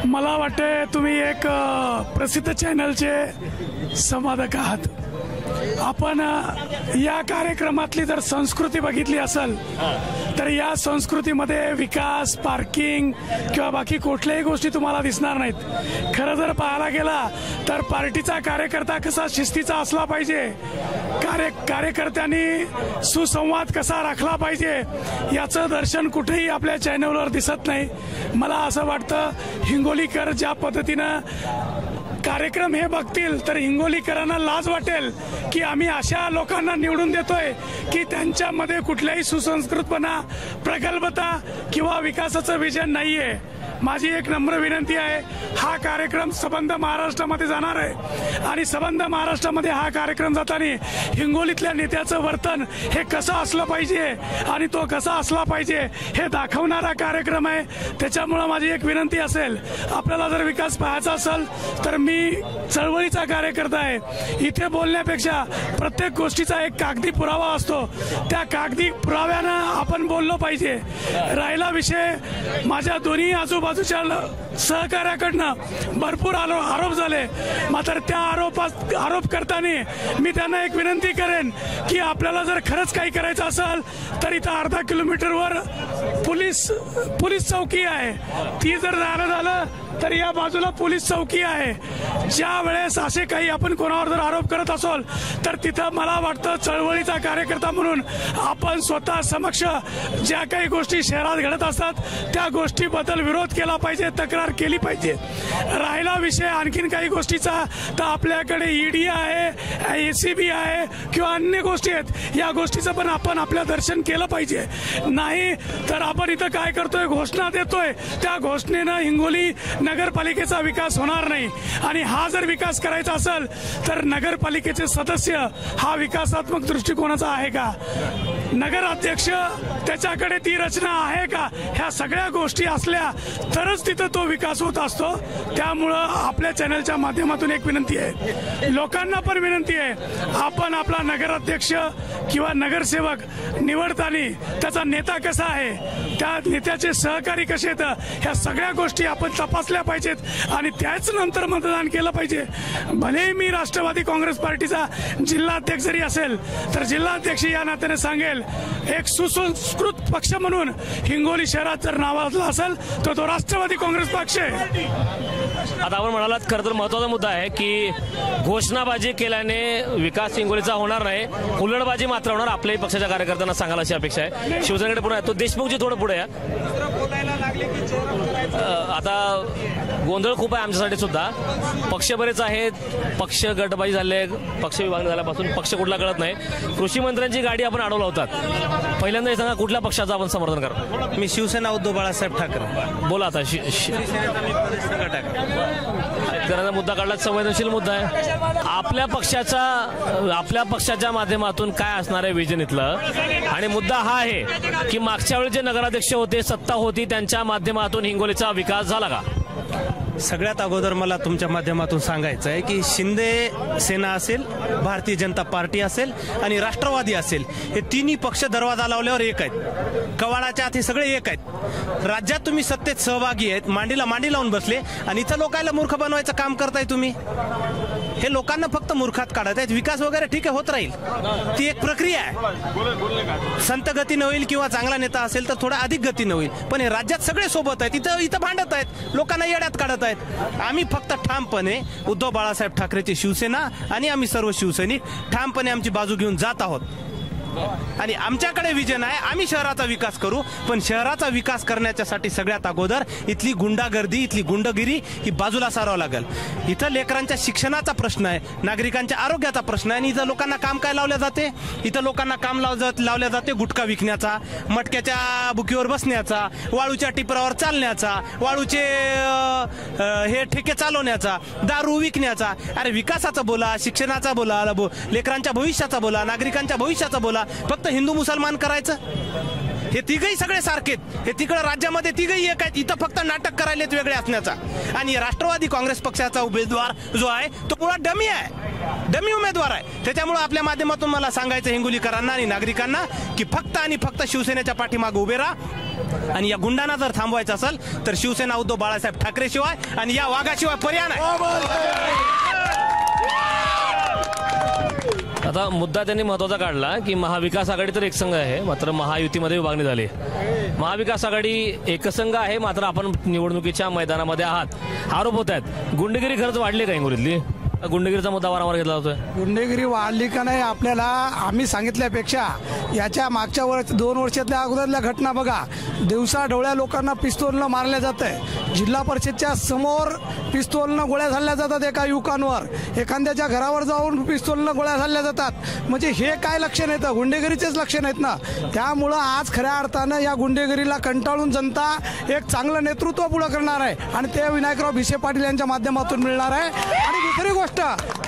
मला वाटते तुम्ही एक प्रसिद्ध चॅनलचे संवादक आहात. आपण या कार्यक्रमातली जर संस्कृती बघितली असेल तर या संस्कृतीमध्ये विकास, पार्किंग किंवा बाकी कुठल्याही गोष्टी तुम्हाला दिसणार नाहीत. खरं जर पाहायला गेला तर पार्टीचा कार्यकर्ता कसा शिस्तीचा असला पाहिजे, कार्यकर्त्यांनी सुसंवाद कसा राखला पाहिजे याचं दर्शन कुठेही आपल्या चॅनलवर दिसत नाही. मला असं वाटतं हिंगोलीकर ज्या पद्धतीनं कार्यक्रम हे बघतील तर हिंगोलीकरांना लाज वाटेल की आम्ही अशा लोकांना निवडून देतोय की त्यांच्यामध्ये कुठल्याही सुसंस्कृतपणा, प्रगल्भता किंवा विकासाचं विजन नाहीये. माझी एक नम्र विनंती आहे, हा कार्यक्रम सबंध महाराष्ट्रामध्ये जाणार आहे आणि सबंध महाराष्ट्रामध्ये हा कार्यक्रम जाताना हिंगोलीतल्या नेत्याचं वर्तन हे कसं असलं पाहिजे आणि तो कसा असला पाहिजे हे दाखवणारा कार्यक्रम आहे. त्याच्यामुळं माझी एक विनंती असेल, आपल्याला जर विकास पाहायचा असेल तर मी चळवळीचा कार्यकर्ता आहे. इथे बोलण्यापेक्षा प्रत्येक गोष्टीचा एक कागदी पुरावा असतो, त्या कागदी पुराव्यानं आपण बोललो पाहिजे. राहिला विषय, माझ्या दोन्ही आजूबाजूच्या सहकार्याकडनं भरपूर आरोप झाले, मात्र त्या आरोप करताना मी त्यांना एक विनंती करेन की आपल्याला जर खरंच काही करायचं असेल तर इथं अर्धा किलोमीटरवर पोलीस चौकी आहे, ती जर झालं तर या बाजूला पोलीस चौकी आहे. ज्या वेळेस असे काही आपण कोणावर जर आरोप करत असोल तर तिथं मला वाटतं चळवळीचा कार्यकर्ता म्हणून आपण स्वतः समक्ष ज्या काही गोष्टी शहरात घडत असतात त्या गोष्टीबद्दल विरोध केला पाहिजे, तक्रार केली पाहिजे. राहिला विषय आणखीन काही गोष्टीचा तर आपल्याकडे ईडी आहे, ACB आहे किंवा अन्य गोष्टी आहेत, या गोष्टीचं पण आपण आपल्या दर्शन केलं पाहिजे. नाही तर आपण इथं काय करतोय, घोषणा देतोय, त्या घोषणेनं हिंगोली नगरपालिकेचा विकास होणार नाही. आणि हा जर विकास करायचा असेल तर नगरपालिकेचे सदस्य हा विकासात्मक दृष्टिकोनाचा आहे का, नगराध्यक्ष त्याच्याकडे ती रचना आहे का, ह्या सगळ्या गोष्टी असल्या तरच तिथं तो विकास होत असतो. त्यामुळं आपल्या चॅनलच्या माध्यमातून एक विनंती आहे, लोकांना पण विनंती आहे, आपण आपला नगराध्यक्ष किंवा नगरसेवक निवडताना त्याचा नेता कसा आहे, त्या नेत्याचे सहकारी कसे आहेत, ह्या सगळ्या गोष्टी आपण तपासल्या पाहिजेत आणि त्याच नंतर मतदान केलं पाहिजे. भलेही मी राष्ट्रवादी काँग्रेस पार्टीचा जिल्हाध्यक्ष जरी असेल तर जिल्हाध्यक्ष या नात्याने सांगेल, एक सुसंस्कृत पक्ष म्हणून हिंगोली शहरात जर नावाजला असेल तर तो राष्ट्रवादी काँग्रेस पक्ष आहे. आता आपण म्हणालात, खरं तर महत्वाचा मुद्दा आहे की घोषणाबाजी केल्याने विकास हिंगोलीचा होणार नाही, हुल्लडबाजी मात्र होणार. आपल्याही पक्षाच्या कार्यकर्त्यांना सांगायला अशी अपेक्षा आहे. शिवसेनेकडे पुढे आहे तो देशमुखजी, थोडं पुढे आहे. आता गोंधळ खूप आहे आमच्यासाठी सुद्धा, पक्ष बरेच आहेत, पक्ष गटबाजी झाले, पक्ष विभागणी झाल्यापासून पक्ष कुठला कळत नाही. कृषी मंत्र्यांची गाडी आपण अडवला होतात, पहिल्यांदा हे सांगा कुठल्या पक्षाचं आपण समर्थन करा? मी शिवसेना उद्धव बाळासाहेब ठाकरे. बोला आता. शेतकऱ्यांचा मुद्दा काढला, संवेदनशील मुद्दा आहे. आपल्या पक्षाच्या माध्यमातून काय असणार आहे विजन इथलं, आणि मुद्दा हा आहे की मागच्या वेळी जे नगराध्यक्ष होते, सत्ता होती, त्यांच्या माध्यमातून हिंगोलीचा विकास झाला का? सगळ्यात अगोदर मला तुमच्या माध्यमातून सांगायचं आहे की शिंदे सेना असेल, भारतीय जनता पार्टी असेल आणि राष्ट्रवादी असेल, हे तिन्ही पक्ष दरवाजा लावल्यावर एक आहेत. कवाडाच्या आत हे सगळे एक आहेत. राज्यात तुम्ही सत्तेत सहभागी आहेत, मांडीला मांडी लावून बसले आणि इथं लोकांना मूर्ख बनवायचं काम करताय तुम्ही. हे लोकांना फक्त मूर्खात काढत आहेत. विकास वगैरे ठीक आहे, होत राहील, ती एक प्रक्रिया आहे. संत गतीनं होईल किंवा चांगला नेता असेल तर थोडा अधिक गतीनं होईल, पण हे राज्यात सगळे सोबत आहेत, इथं भांडत आहेत, लोकांना येड्यात काढत आहेत. आम्ही फक्त ठामपणे उद्धव बाळासाहेब ठाकरेची शिवसेना आणि आम्ही सर्व शिवसैनिक ठामपणे आमची बाजू घेऊन जात आहोत. आणि आमच्याकडे विजन आहे, आम्ही शहराचा विकास करू, पण शहराचा विकास करण्याच्यासाठी सगळ्यात अगोदर इथली गुंडागर्दी, इथली गुंडगिरी ही बाजूला सारावं लागेल. इथं लेकरांच्या शिक्षणाचा प्रश्न आहे, नागरिकांच्या आरोग्याचा प्रश्न आहे, आणि इथं लोकांना काम काय लावल्या जाते? इथं लोकांना काम लावल्या जाते गुटखा विकण्याचा, मटक्याच्या बुकीवर बसण्याचा, वाळूच्या टिपरावर चालण्याचा, वाळूचे हे ठेके चालवण्याचा, दारू विकण्याचा. अरे विकासाचा बोला, शिक्षणाचा बोला, लेकरांच्या भविष्याचा बोला, नागरिकांच्या भविष्याचा बोला. फक्त हिंदू मुसलमान करायचं? हे तिघही सगळे सारखेत. हे तिकडं राज्यामध्ये तिघही एक आहेत, इथं फक्त नाटक करायलेत वेगळे असण्याचा. आणि राष्ट्रवादी काँग्रेस पक्षाचा उमेदवार जो आहे तो मुळात डमी आहे, डमी उमेदवार आहे. त्याच्यामुळे आपल्या माध्यमातून मला सांगायचं हिंगोलीकरांना आणि नागरिकांना की फक्त आणि फक्त शिवसेनेच्या पाठीमागे उभे राहा. आणि या गुंडांना जर थांबवायचं असेल तर शिवसेना उद्धव बाळासाहेब ठाकरे शिवाय आणि या वाघाशिवाय पर्याय नाही. आता मुद्दा त्यांनी महत्त्वाचा काढला की महाविकास आघाडी तर एकसंघ आहे, मात्र महायुतीमध्ये विभागणी झाली. महाविकास आघाडी एकसंघ आहे, मात्र आपण निवडणुकीच्या मैदानामध्ये आहात. आरोप होत आहेत गुंडगिरी खरंच वाढली का हिंगोलीतली? गुंडगिरीचा मुद्दा वारंवार घेतला होता. गुंडगिरी वाढली का नाही आपल्याला आम्ही सांगितल्यापेक्षा याच्या मागच्या 2 वर्षातल्या अगोदरल्या घटना बघा. दिवसा डोळ्या लोकांना पिस्तूलनं मारल्या जात आहे. जिल्हा परिषदच्या समोर पिस्तूलनं गोळ्या झाडल्या जातात एका युवकांवर, एखाद्याच्या घरावर जाऊन पिस्तूलनं गोळ्या झाडल्या जातात. म्हणजे हे काय लक्षण येतं? गुंडेगिरीचेच लक्षण आहेत ना. त्यामुळं आज खऱ्या अर्थानं या गुंडेगिरीला कंटाळून जनता एक चांगलं नेतृत्व पुढं करणार आहे आणि ते विनायकराव भिसे पाटील यांच्या माध्यमातून मिळणार आहे. आणि दुसरी गोष्ट,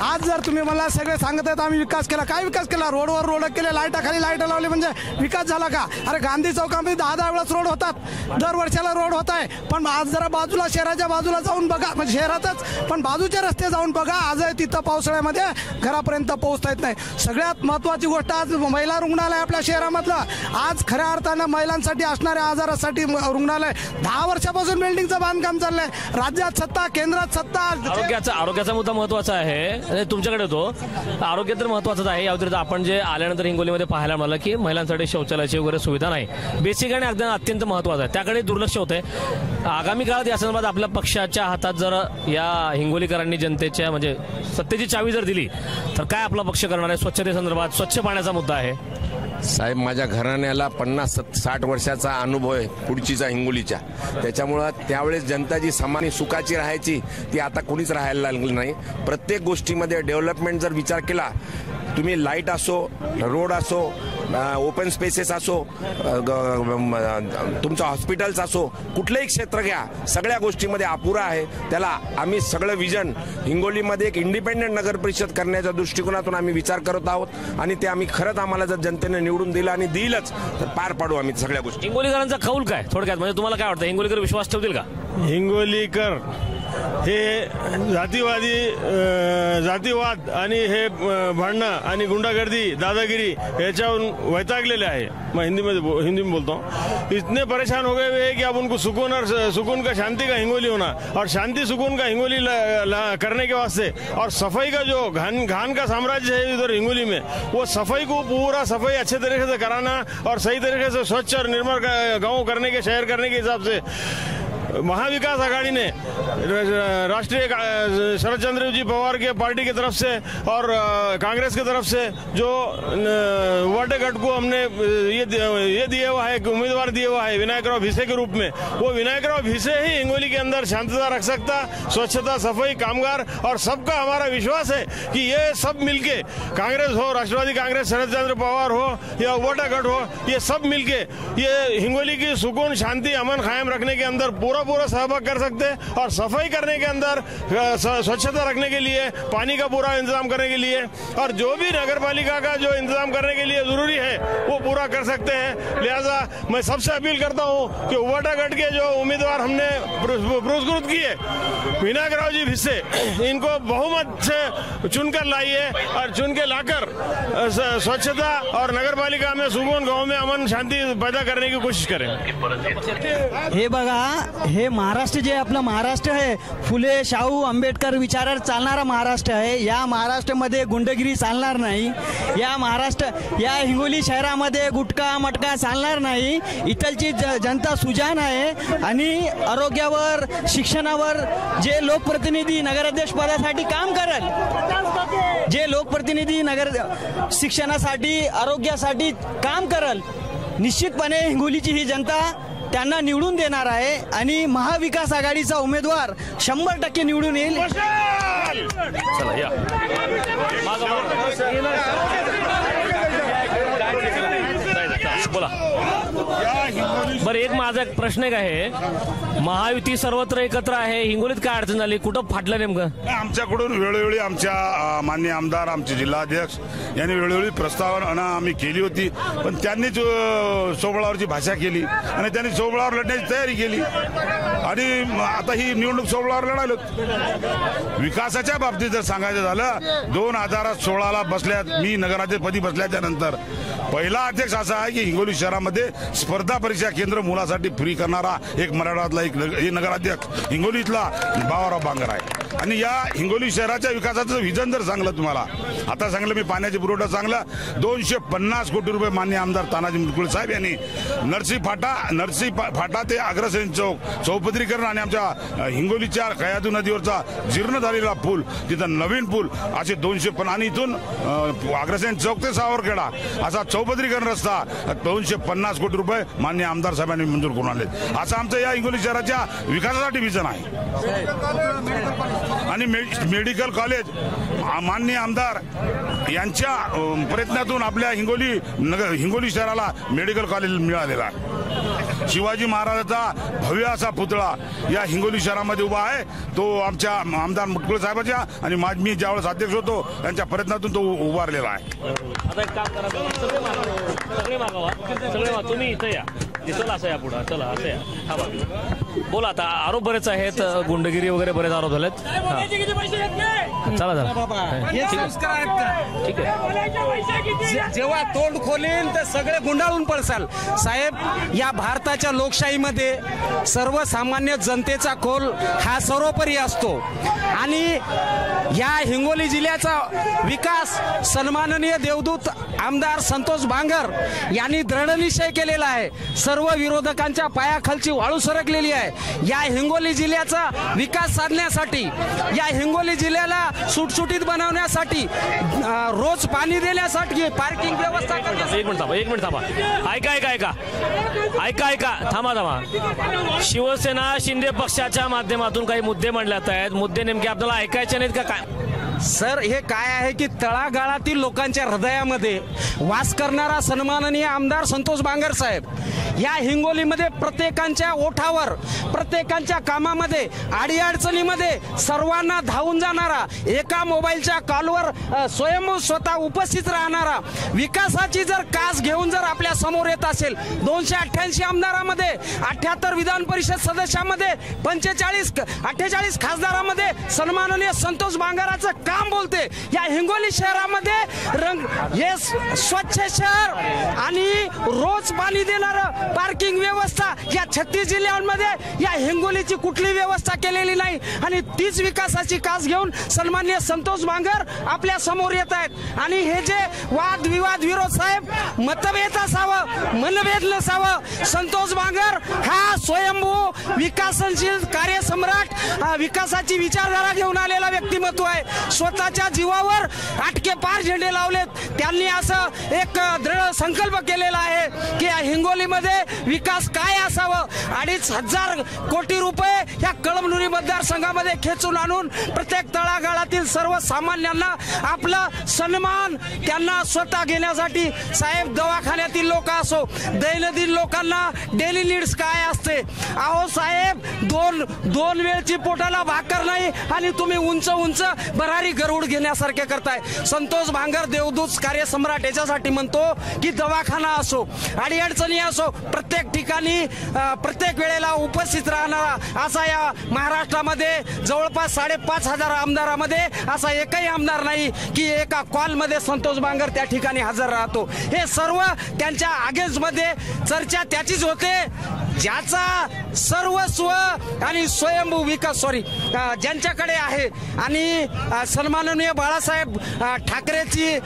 आज जर तुम्ही मला सगळे सांगत आहेत आम्ही विकास केला, काय विकास केला? रोडवर रोड केले, लाईटाखाली लाईट लावले, म्हणजे विकास झाला का? अरे गांधी चौकामध्ये 10 वेळाच रोड होतात, दर वर्षाला रोड होत आहे. पण आज जरा बाजूला, शहराच्या बाजूला जाऊन बघा, म्हणजे शहरातच पण बाजूचे रस्ते जाऊन बघा, आजही तिथं पावसाळ्यामध्ये घरापर्यंत पोहोचता येत नाही. सगळ्यात महत्वाची गोष्ट, आज महिला रुग्णालय आपल्या शहरामधलं, आज खऱ्या अर्थानं महिलांसाठी असणाऱ्या आजारासाठी रुग्णालय 10 वर्षापासून बिल्डिंगचं बांधकाम चाललंय. राज्यात सत्ता, केंद्रात सत्ता. आरोग्याचा मुद्दा महत्वाचा आहे, तुमच्याकडे तो आरोग्य तर महत्वाचंच आहे. या व्यतिरिक्त आपण जे आल्यानंतर हिंगोलीमध्ये पाहायला मिळालं की महिलांसाठी शौचालयाची वगैरे सुविधा नाही, बेसिक आणि अगदी अत्यंत महत्वाचं आहे, त्याकडे दुर्लक्ष होतंय. आगामी काळात या संदर्भात आपल्या पक्षाच्या हातात जर या हिंगोलीकरांनी जनतेच्या म्हणजे सत्तेची चावी जर दिली तर काय आपला पक्ष करणार आहे? स्वच्छतेसंदर्भात, स्वच्छ पाण्याचा मुद्दा आहे. साहेब, माझ्या घराण्याला 50-60 वर्षाचा अनुभव आहे पुढचीचा हिंगोलीच्या. त्याच्यामुळं त्यावेळेस जनता जी समानी सुखाची राहायची ती आता कोणीच राहायला लागली नाही. प्रत्येक गोष्टीमध्ये डेव्हलपमेंट जर विचार केला, तुम्ही लाईट असो, रोड असो, ओपन स्पेसेस असो, तुमचं हॉस्पिटल्स असो, कुठलंही क्षेत्र घ्या, सगळ्या गोष्टीमध्ये अपुरा आहे. त्याला आम्ही सगळं विजन हिंगोलीमध्ये एक इंडिपेंडंट नगर परिषद करण्याच्या दृष्टिकोनातून आम्ही विचार करत आहोत आणि ते आम्ही खरंच आम्हाला जर जनतेने निवडून दिलं आणि दिलंच तर पार पाडू आम्ही सगळ्या गोष्टी. हिंगोलीकरांचा कौल काय थोडक्यात, म्हणजे तुम्हाला काय वाटतं, हिंगोलीकर विश्वास ठेवतील का? हिंगोलीकर हे जातीवाद आणि हे भांडणं आणि गुंडागर्दी, दादागिरी याच्याहून वैतागलेले आहे. मैं हिंदी में बोलता हूँ. इतने परेशान हो गए हैं कि अब उनको सुकून का, शांति का हिंगोली होना और शांति सुकून का हिंगोली करने के वास्ते और सफाई का जो घान का साम्राज्य है इधर हिंगोली में, वो सफाई को पूरा सफाई अच्छे तरीके से कराना और सही तरीके से स्वच्छ और निर्मल गाँव करने के, शहर करने के हिसाब से महाविकास आघाड़ी ने राष्ट्रीय शरद चंद्र जी पवार के पार्टी की तरफ से और कांग्रेस की तरफ से जो वाटेघाट को हमने ये दिया हुआ है, उम्मीदवार दिया हुआ है विनायकराव भिसे के रूप में, वो विनायकराव भिसे ही हिंगोली के अंदर शांतता रख सकता, स्वच्छता, सफाई, कामगार और सबका हमारा विश्वास है कि ये सब मिलके, कांग्रेस हो, राष्ट्रवादी कांग्रेस, शरद चंद्र पवार हो या वाटेघाट हो, ये सब मिलके ये हिंगोली की सुकून, शांति, अमन कायम रखने के अंदर पूरा पूरा सहभाग कर सकते हैं। और सफाई करने के अंदर स्वच्छता रखने के लिए, पानी का पूरा इंतजाम करने के लिए और जो भी नगर पालिका का जो इंतजाम करने के लिए जरूरी है वो पूरा कर सकते हैं। लिहाजा मैं सबसे अपील करता हूँ कि उबाटागढ़ के जो उम्मीदवार हमने पुरस्कृत किए मीनागराव जी भिस्से, इनको बहुमत से चुनकर लाइए और चुन के लाकर स्वच्छता और नगर पालिका में सुकून, गाँव में अमन शांति पैदा करने की कोशिश करें। हे बघा, हे महाराष्ट्र जे आपलं महाराष्ट्र आहे, फुले शाहू आंबेडकर विचारावर चालणारा महाराष्ट्र आहे। या महाराष्ट्रामध्ये गुंडगिरी चालणार नाही। या हिंगोली शहरामध्ये गुटखा मटका चालणार नाही। इथलची जनता सुजाण आहे आणि आरोग्यावर, शिक्षणावर जे लोकप्रतिनिधी नगराध्यक्ष पदासाठी काम करल, जे लोकप्रतिनिधी नगर शिक्षणासाठी, आरोग्यासाठी काम करल, निश्चितपणे हिंगोलीची ही जनता त्यांना निवडून देणार आहे आणि महाविकास आघाडीचा उमेदवार 100% निवडून येईल। चला या बोला। बरं, एक माझा एक प्रश्न एक आहे, महायुती सर्वत्र एकत्र आहे, हिंगोलीत काय अडचण झाली, कुठं फाटलं नेमकं? आमच्याकडून वेळोवेळी आमच्या माननीय आमदार, आमचे जिल्हाध्यक्ष यांनी वेळोवेळी प्रस्तावना आम्ही केली होती, पण त्यांनीच सोबळावरची भाषा केली आणि त्यांनी सोबळावर लढण्याची तयारी केली आणि आता ही निवडणूक सोबळावर लढालो। विकासाच्या बाबतीत जर सांगायचं झालं, 2016ला बसल्यात, मी नगराध्यक्षपदी बसल्याच्या नंतर पहिला अध्यक्ष असा आहे की हिंगोली शहरामध्ये स्पर्धा परीक्षा केंद्र मुलासाठी फ्री करणारा एक मराठवाड्यातला एक नगराध्यक्ष हिंगोलीतला भावाराव बांगर आहे। आणि या हिंगोली शहराच्या विकासाचं विजन जर सांगलं तुम्हाला, आता सांगलं मी, पाण्याचे पुरवठा चांगला, 250 कोटी रुपये माननीय आमदार तानाजी मुटकुळे साहेब यांनी नरसी फाटा ते अग्रसेन चौक चौपदरीकरण आणि आमच्या हिंगोलीच्या कयादू नदीवरचा जीर्ण झालेला पूल, तिथं नवीन पूल, असे 250 आणि इथून अग्रसेन चौक ते सावरखेडा असा चौपदरीकरण रस्ता 250 कोटी रुपये माननीय आमदार साहेबांनी मंजूर करून आणले। असं आमचं या हिंगोली शहराच्या विकासासाठी विजन आहे। आणि मेडिकल कॉलेज माननीय आमदार यांच्या प्रयत्नातून आपल्या हिंगोली शहराला मेडिकल कॉलेज मिळालेला आहे। शिवाजी महाराजाचा भव्य असा पुतळा या हिंगोली शहरामध्ये उभा आहे, तो आमच्या आमदार मुटकुळे साहेबांच्या आणि मी ज्यावेळेस अध्यक्ष होतो त्यांच्या प्रयत्नातून तो उभारलेला आहे। आता एक काम करा, सगळे मागावा, तुम्ही इथं या, चला असं या पुढं, चला असं या, बोला। आता आरोप बरेच आहेत, गुंडगिरी वगैरे बरेच आरोप झालेत, चला ठीक आहे। जेव्हा तोंड खोलील तर सगळे गुंडाळून पळसाल साहेब। या भारताच्या लोकशाहीमध्ये सर्वसामान्य जनतेचा कौल हा सर्वोपरी असतो आणि या हिंगोली जिल्ह्याचा विकास सन्माननीय देवदूत आमदार संतोष बांगर यांनी दृढनिश्चय केलेला आहे। सर्व विरोधकांच्या पायाखालची वाळू सरकलेली आहे। या हिंगोली जिल्ह्याचा विकास साधण्यासाठी, या हिंगोली जिल्ह्याला सुटसुटीत बनवण्यासाठी, रोज पाणी देण्यासाठी, पार्किंग व्यवस्था करण्यासाठी। एक मिनिट थांबा, ऐका, थांबा। शिवसेना शिंदे पक्षाच्या माध्यमातून काही मुद्दे मांडले जात आहेत, मुद्दे नेमके आपल्याला ऐकायचे नाहीत का काय? सर, हे काय आहे की तळागाळातील लोकांच्या हृदयामध्ये वास करणारा सन्माननीय आमदार संतोष बांगर साहेब या हिंगोलीमध्ये प्रत्येकांच्या ओठावर, प्रत्येकांच्या कामामध्ये, अडीअडचणीमध्ये सर्वांना धावून जाणारा, एका मोबाईलच्या कॉलवर स्वयंभू स्वतः उपस्थित राहणारा, विकासाची जर कास घेऊन जर आपल्या समोर येत असेल, 288 आमदारामध्ये, 78 विधान परिषद सदस्यामध्ये, 48 खासदारामध्ये सन्माननीय संतोष बांगराचं काम बोलते। या हिंगोली शहरामध्ये हे स्वच्छ शहर आणि रोज पाणी देणारं पार्किंग व्यवस्था या 36 जिल्ह्यांमध्ये या हिंगोलीची कुठली व्यवस्था केलेली नाही आणि तीच विकासाची कास घेऊन सन्माननीय संतोष बांगर आपल्या समोर येत आहेत। आणि हे जे वाद विवाद, विरोध साहेब, मतभेद असावं, मनभेद नसावं, संतोष बांगर हा स्वयंभू विकासशील कार्यसम्राट, विकासाची विचारधारा घेऊन आलेला व्यक्तिमत्व आहे। स्वतःच्या जीवावर आटके पार झेंडे लावलेत. त्यांनी असं एक दृढ संकल्प केलेला आहे की या हिंगोलीमध्ये विकास काय असावं. 2,500 कोटी रुपये या कळमनुरी मतदारसंघामध्ये खेचून आणून प्रत्येक तळागाळातील सर्वसामान्यांना आपला सन्मान त्यांना स्वतः घेण्यासाठी साहेब, दवाखान्यातील लोक असो, दैनंदिन लोकांना डेली नीड्स काय असते. अहो साहेब, दोन वेळची पोटाला भाकर नाही आणि तुम्ही उंच उंच भरारी गरुड घेण्यासारखे करताय. संतोष भांगर देवदूत कार्यसम्राट याच्यासाठी म्हणतो की दवाखाना असो, अडीअडचणी असो, प्रत्येक ठिकाणी प्रत्येक वेळेला उपस्थित राहणारा असा या महाराष्ट्रामध्ये जवळपास 5,500 आमदारामध्ये असा एकही आमदार नाही की एका कॉलमध्ये संतोष भांगर त्या ठिकाणी हजर राहतो. हे सर्व त्यांच्या अगेन्स्टमध्ये चर्चा त्याचीच होते ज्याचा सर्वस्व आणि स्वयंभू विकास ज्यांच्याकडे आहे. आणि सन्माननीय बाळासाहेब ठाकरेची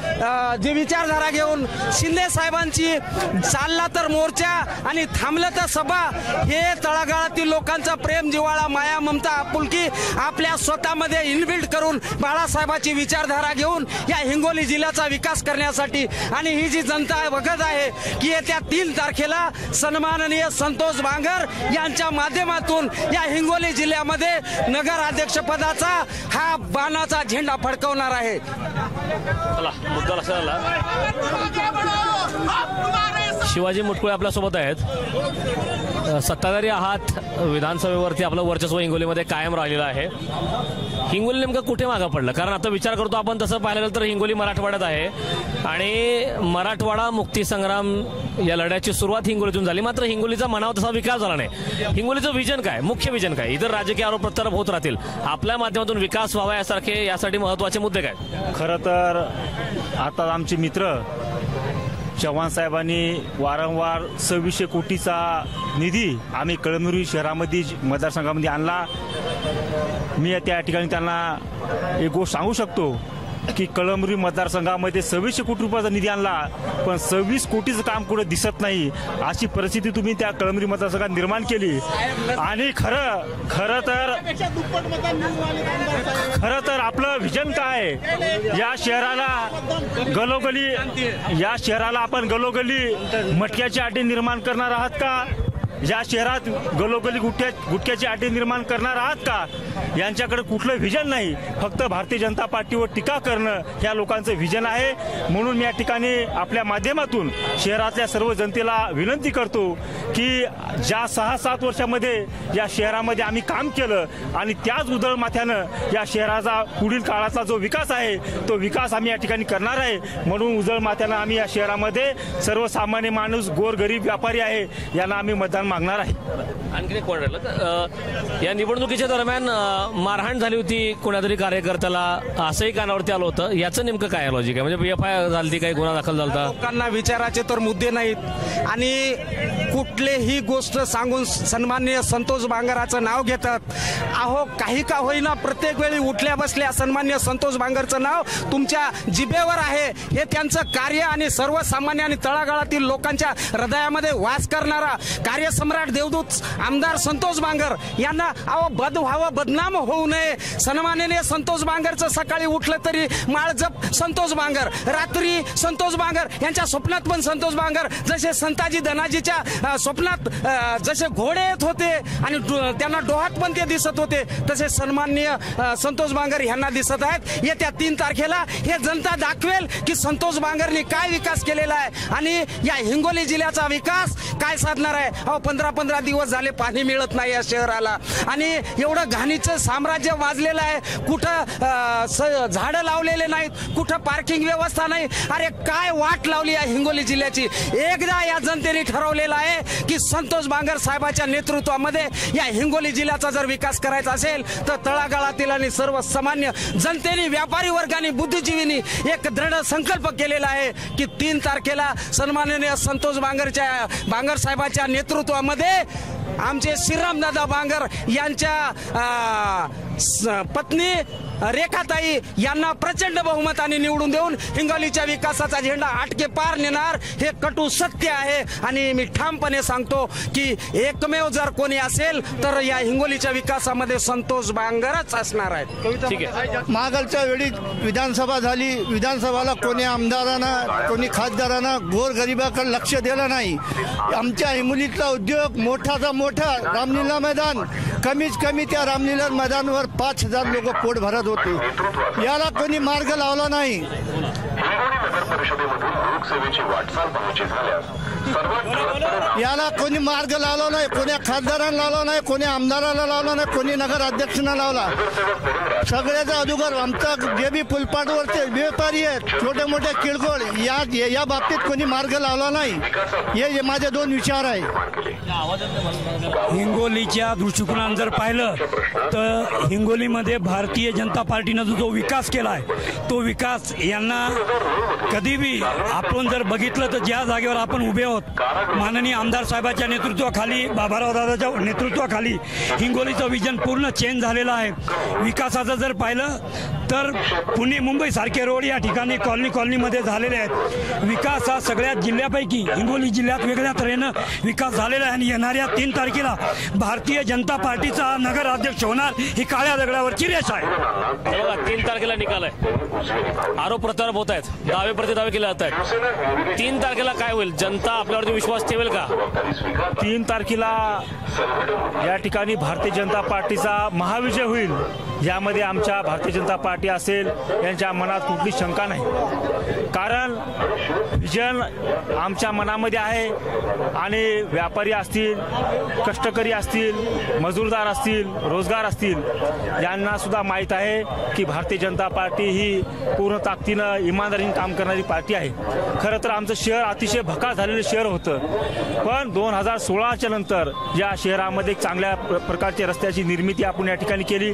जी विचारधारा घेऊन शिंदे साहेबांची चालला तर मोर्चा आणि थांबलं तर सभा, हे तळागाळातील लोकांचा प्रेम, जिव्हाळा, माया, ममता, आपुलकी आपल्या स्वतःमध्ये इनबिल्ट करून बाळासाहेबाची विचारधारा घेऊन या हिंगोली जिल्ह्याचा विकास करण्यासाठी आणि ही जी जनता बघत आहे की येत्या 3 तारखेला सन्माननीय संतोष भांगर यांच्या माध्यमातून या हिंगोली जिल्ह्यामध्ये नगराध्यक्षपदाचा हा बाणाचा झेंडा फडकवणार आहे. मुद्दा लक्षात आला. शिवाजी मुटकुळे आपल्यासोबत आहेत. सत्ताधारी आहात, विधानसभेवरती आपलं वर्चस्व हिंगोलीमध्ये कायम राहिलेलं आहे. हिंगोली नेमकं कुठे मागं पडलं? कारण आता विचार करतो आपण तसं पाहिलं तर हिंगोली मराठवाड्यात आहे आणि मराठवाडा मुक्तीसंग्राम या लढ्याची सुरुवात हिंगोलीतून झाली. मात्र हिंगोलीचा म्हणावा तसा विकास झाला नाही. हिंगोलीचं विजन काय, मुख्य विजन काय? इतर राजकीय आरोप प्रत्यारोप होत राहतील, आपल्या माध्यमातून विकास व्हावा यासाठी महत्वाचे मुद्दे काय? खरं तर आता आमचे मित्र चव्हाण साहेबांनी वारंवार 2600 कोटीचा निधी आम्ही कळमनुरी शहरामध्ये मतदारसंघामध्ये आणला. मी त्या ठिकाणी त्यांना एक गोष्ट सांगू शकतो की कळमनुरी मतदारसंघामध्ये 2600 कोटी रुपयाचा निधी आणला, पण 26 कोटीचं काम कुठं दिसत नाही. अशी परिस्थिती तुम्ही त्या कळमनुरी मतदारसंघात निर्माण केली. आणि खरं तर आपलं विजन काय? या शहराला आपण गलोगली मटक्याची अड्डे निर्माण करणार आहात का? या शहरात गलोगली गुटख्याची अड्डे निर्माण करणार आहात का? यांच्याकडे कुठलं व्हिजन नाही, फक्त भारतीय जनता पार्टीवर टीका करणं ह्या लोकांचं व्हिजन आहे. म्हणून मी या ठिकाणी आपल्या माध्यमातून शहरातल्या सर्व जनतेला विनंती करतो की ज्या 6-7 वर्षामध्ये या शहरामध्ये आम्ही काम केलं आणि त्याच उधळ माथ्यानं या शहराचा पुढील काळाचा जो विकास आहे तो विकास आम्ही या ठिकाणी करणार आहे. म्हणून उधळ माथ्यानं आम्ही या शहरामध्ये सर्वसामान्य माणूस, गोरगरीब व्यापारी आहे यांना आम्ही मतदान मागणार आहे. आणखी एक पॉईंट राहिलं. या निवडणुकीच्या दरम्यान मारहाण झाली होती कोणातरी कार्यकर्त्याला, असंही कानावरती आलं होतं. याचं नेमकं काय लॉजिक आहे? म्हणजे FIR झाली, काही गुन्हा दाखल झाला? लोकांना विचाराचे तर मुद्दे नाहीत आणि कुठलीही गोष्ट सांगून सन्माननीय संतोष भांगराचं नाव घेतात. अहो, काही का होईना प्रत्येक वेळी उठल्या बसल्या सन्माननीय संतोष भांगरचं नाव तुमच्या जिभेवर आहे. हे त्यांचं कार्य आणि सर्वसामान्य आणि तळागाळातील लोकांच्या हृदयामध्ये वास करणारा कार्यसम्राट देवदूत आमदार संतोष भांगर यांना बदनाम होऊ नये. सन्माननीय संतोष भांगरचं सकाळी उठलं तरी माळजप संतोष भांगर, रात्री संतोष भांगर, यांच्या स्वप्नात पण संतोष भांगर. जसे संताजी धनाजीच्या स्वप्नात जसे घोडे येत होते आणि त्यांना डोहात पण ते दिसत होते, तसे सन्माननीय संतोष भांगर यांना दिसत आहेत. येत्या 3 तारखेला हे जनता दाखवेल की संतोष भांगरनी काय विकास केलेला आहे आणि या हिंगोली जिल्ह्याचा विकास काय साधणार आहे. 15 दिवस झाले पाणी मिळत नाही या शहराला आणि एवढं घाणीचं साम्राज्य वाजलेलं आहे. कुठं झाडं लावलेले नाहीत, कुठं पार्किंग व्यवस्था नाही. अरे काय वाट लावली आहे हिंगोली जिल्ह्याची. एकदा या जनतेने ठरवलेलं आहे की संतोष भांगर साहेबाच्या नेतृत्वामध्ये या हिंगोली जिल्ह्याचा जर विकास करायचा असेल तर तळागाळातील आणि सर्वसामान्य जनतेने, व्यापारी वर्गाने, बुद्धिजीवींनी एक दृढ संकल्प केलेला आहे की 3 तारखेला सन्माननीय संतोष भांगर साहेबाच्या नेतृत्वामध्ये आमचे श्रीरामदादा भांगर यांच्या पत्नी रेखाताई यांना प्रचंड बहुमताने निवडून देऊन हिंगोलीच्या विकासाचा झेंडा आटके पार नेणार हे कटू सत्य आहे. आणि मी ठामपणे सांगतो की एकमेव जर कोणी असेल तर या हिंगोलीच्या विकासामध्ये संतोष बांगरच असणार आहेत. ठीक आहे. मागलच्या वेळी विधानसभा झाली, विधानसभाला कोणी आमदारांना कोणी खासदारांना गोरगरिबाकडे लक्ष दिलं नाही. आमच्या हिंगोलीतला उद्योग मोठाचा मोठा रामलीला मैदान, कमीत कमी त्या रामलीला मैदानावर 5,000 लोक पोट भरत होते. याला कोणी मार्ग लावला नाही. याला कोणी मार्ग लावला नाही, कोणी खासदारांना लावला नाही, कोणी आमदाराला लावला नाही, कोणी नगर अध्यक्षांना लावला. सगळ्याचा अगोदर आमचा जे बी फुलपाटवरचे व्यापारी आहेत, छोटे मोठे किरकोळ, या बाबतीत कोणी मार्ग लावला नाही. हे माझे 2 विचार आहे. हिंगोलीच्या दृष्टिकोनाने जर पाहिलं तर हिंगोलीमध्ये भारतीय जनता पार्टीनं जो विकास केला आहे तो विकास यांना कधी बी आपण जर बघितलं तर ज्या जागेवर आपण उभे आहोत माननीय आमदार साहेबांच्या नेतृत्वाखाली, बाबाराव दादाच्या नेतृत्वाखाली हिंगोलीचं विजन पूर्ण चेंज झालेलं आहे. विकासाचं जर पाहिलं तर पुणे मुंबई सारखे रोड या ठिकाणी कॉलनीमध्ये झालेले आहेत. विकास हा सगळ्या जिल्ह्यापैकी हिंगोली जिल्ह्यात वेगळ्या तऱ्हेनं विकास झालेला आहे. आणि येणाऱ्या 3 तारखेला भारतीय जनता पार्टीचा नगर अध्यक्ष होणार ही काळ्या दगडावरची रेष आहे. 3 तारखेला निकाल आहे. आरोप प्रत्यारोप होत आहेत, दावे प्रतिदावे केले जात आहेत. 3 तारखेला काय होईल? जनता आपल्यावरती विश्वास ठेवेल का? 3 तारखेला या ठिकाणी भारतीय जनता पार्टीचा महाविजय होईल. यामध्ये आमच्या भारतीय जनता पार्टी असेल यांच्या मनात कुठली शंका नाही. कारण विजन आमच्या मनामध्ये आहे. आणि व्यापारी असतील, कष्टकरी असतील, मजूरदार असतील, रोजगार असतील, यांना सुद्धा माहीत आहे की भारतीय जनता पार्टी ही पूर्ण ताकदीनं इमानदारीने काम करणारी पार्टी आहे. खरं तर आमचं शहर अतिशय भकास झालेलं शहर होतं, पण 2016च्या नंतर या शहरामध्ये चांगल्या प्रकारच्या रस्त्याची निर्मिती आपण या ठिकाणी केली.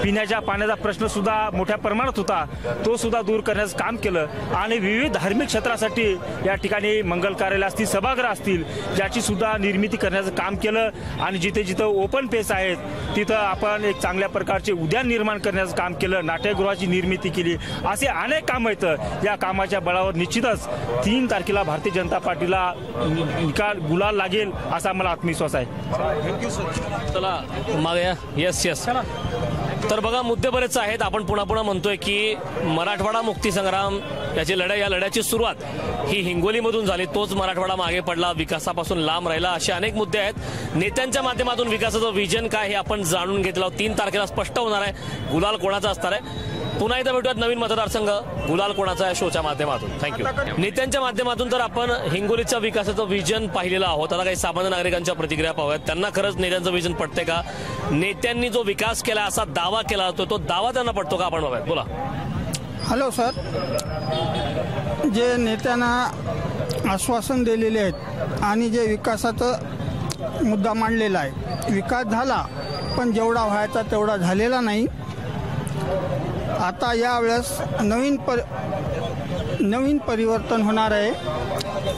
पिण्याच्या पाण्याचा प्रश्न सुद्धा मोठ्या प्रमाणात होता, तो सुद्धा दूर करण्याचं काम केलं. आणि विविध धार्मिक क्षेत्रासाठी या ठिकाणी मंगल कार्यालय असतील, सभागृह असतील, ज्याची सुद्धा निर्मिती करण्याचं काम केलं. आणि जिथे जिथं ओपन पेस आहेत तिथं आपण एक चांगल्या प्रकारचे उद्यान निर्माण करण्याचं काम केलं, नाट्यगृहाची निर्मिती केली. असे अनेक कामं आहेत. या कामाच्या बळावर निश्चितच 3 तारखेला भारतीय जनता पार्टीला निकाल गुलाल लागेल असा मला आत्मविश्वास आहे. चला मागे. येस. तर बघा, मुद्दे बरेच आहेत. आपण पुन्हा म्हणतोय की मराठवाडा मुक्तीसंग्राम या लढ्याची सुरुवात ही हिंगोलीमधून झाली. तोच मराठवाडा मागे पडला, विकासापासून लांब राहिला, असे अनेक मुद्दे आहेत. नेत्यांच्या माध्यमातून विकासाचं विजन काय हे आपण जाणून घेतलं. 3 तारखेला स्पष्ट होणार आहे गुलाल कोणाचा असणार आहे. पुन्हा एकदा भेटूयात नवीन मतदारसंघ गुलाल कोणाचा आहे शोच्या माध्यमातून. थँक्यू. नेत्यांच्या माध्यमातून तर आपण हिंगोलीच्या विकासाचं विजन पाहिलेलं आहोत. आता काही सामान्य नागरिकांच्या प्रतिक्रिया पाहूयात. त्यांना खरंच नेत्यांचं विजन पटते का? नेत्यांनी जो विकास केला असा दावा केला जातो, तो दावा त्यांना पटतो का? आपण बघूयात. बोला. हॅलो सर, जे नेत्यांना आश्वासन दिलेले आहेत आणि जे विकासाचा मुद्दा मांडलेला आहे, विकास झाला पण जेवढा व्हायचा तेवढा झालेला नाही. आता यावेळेस नवीन परिवर्तन होणार आहे.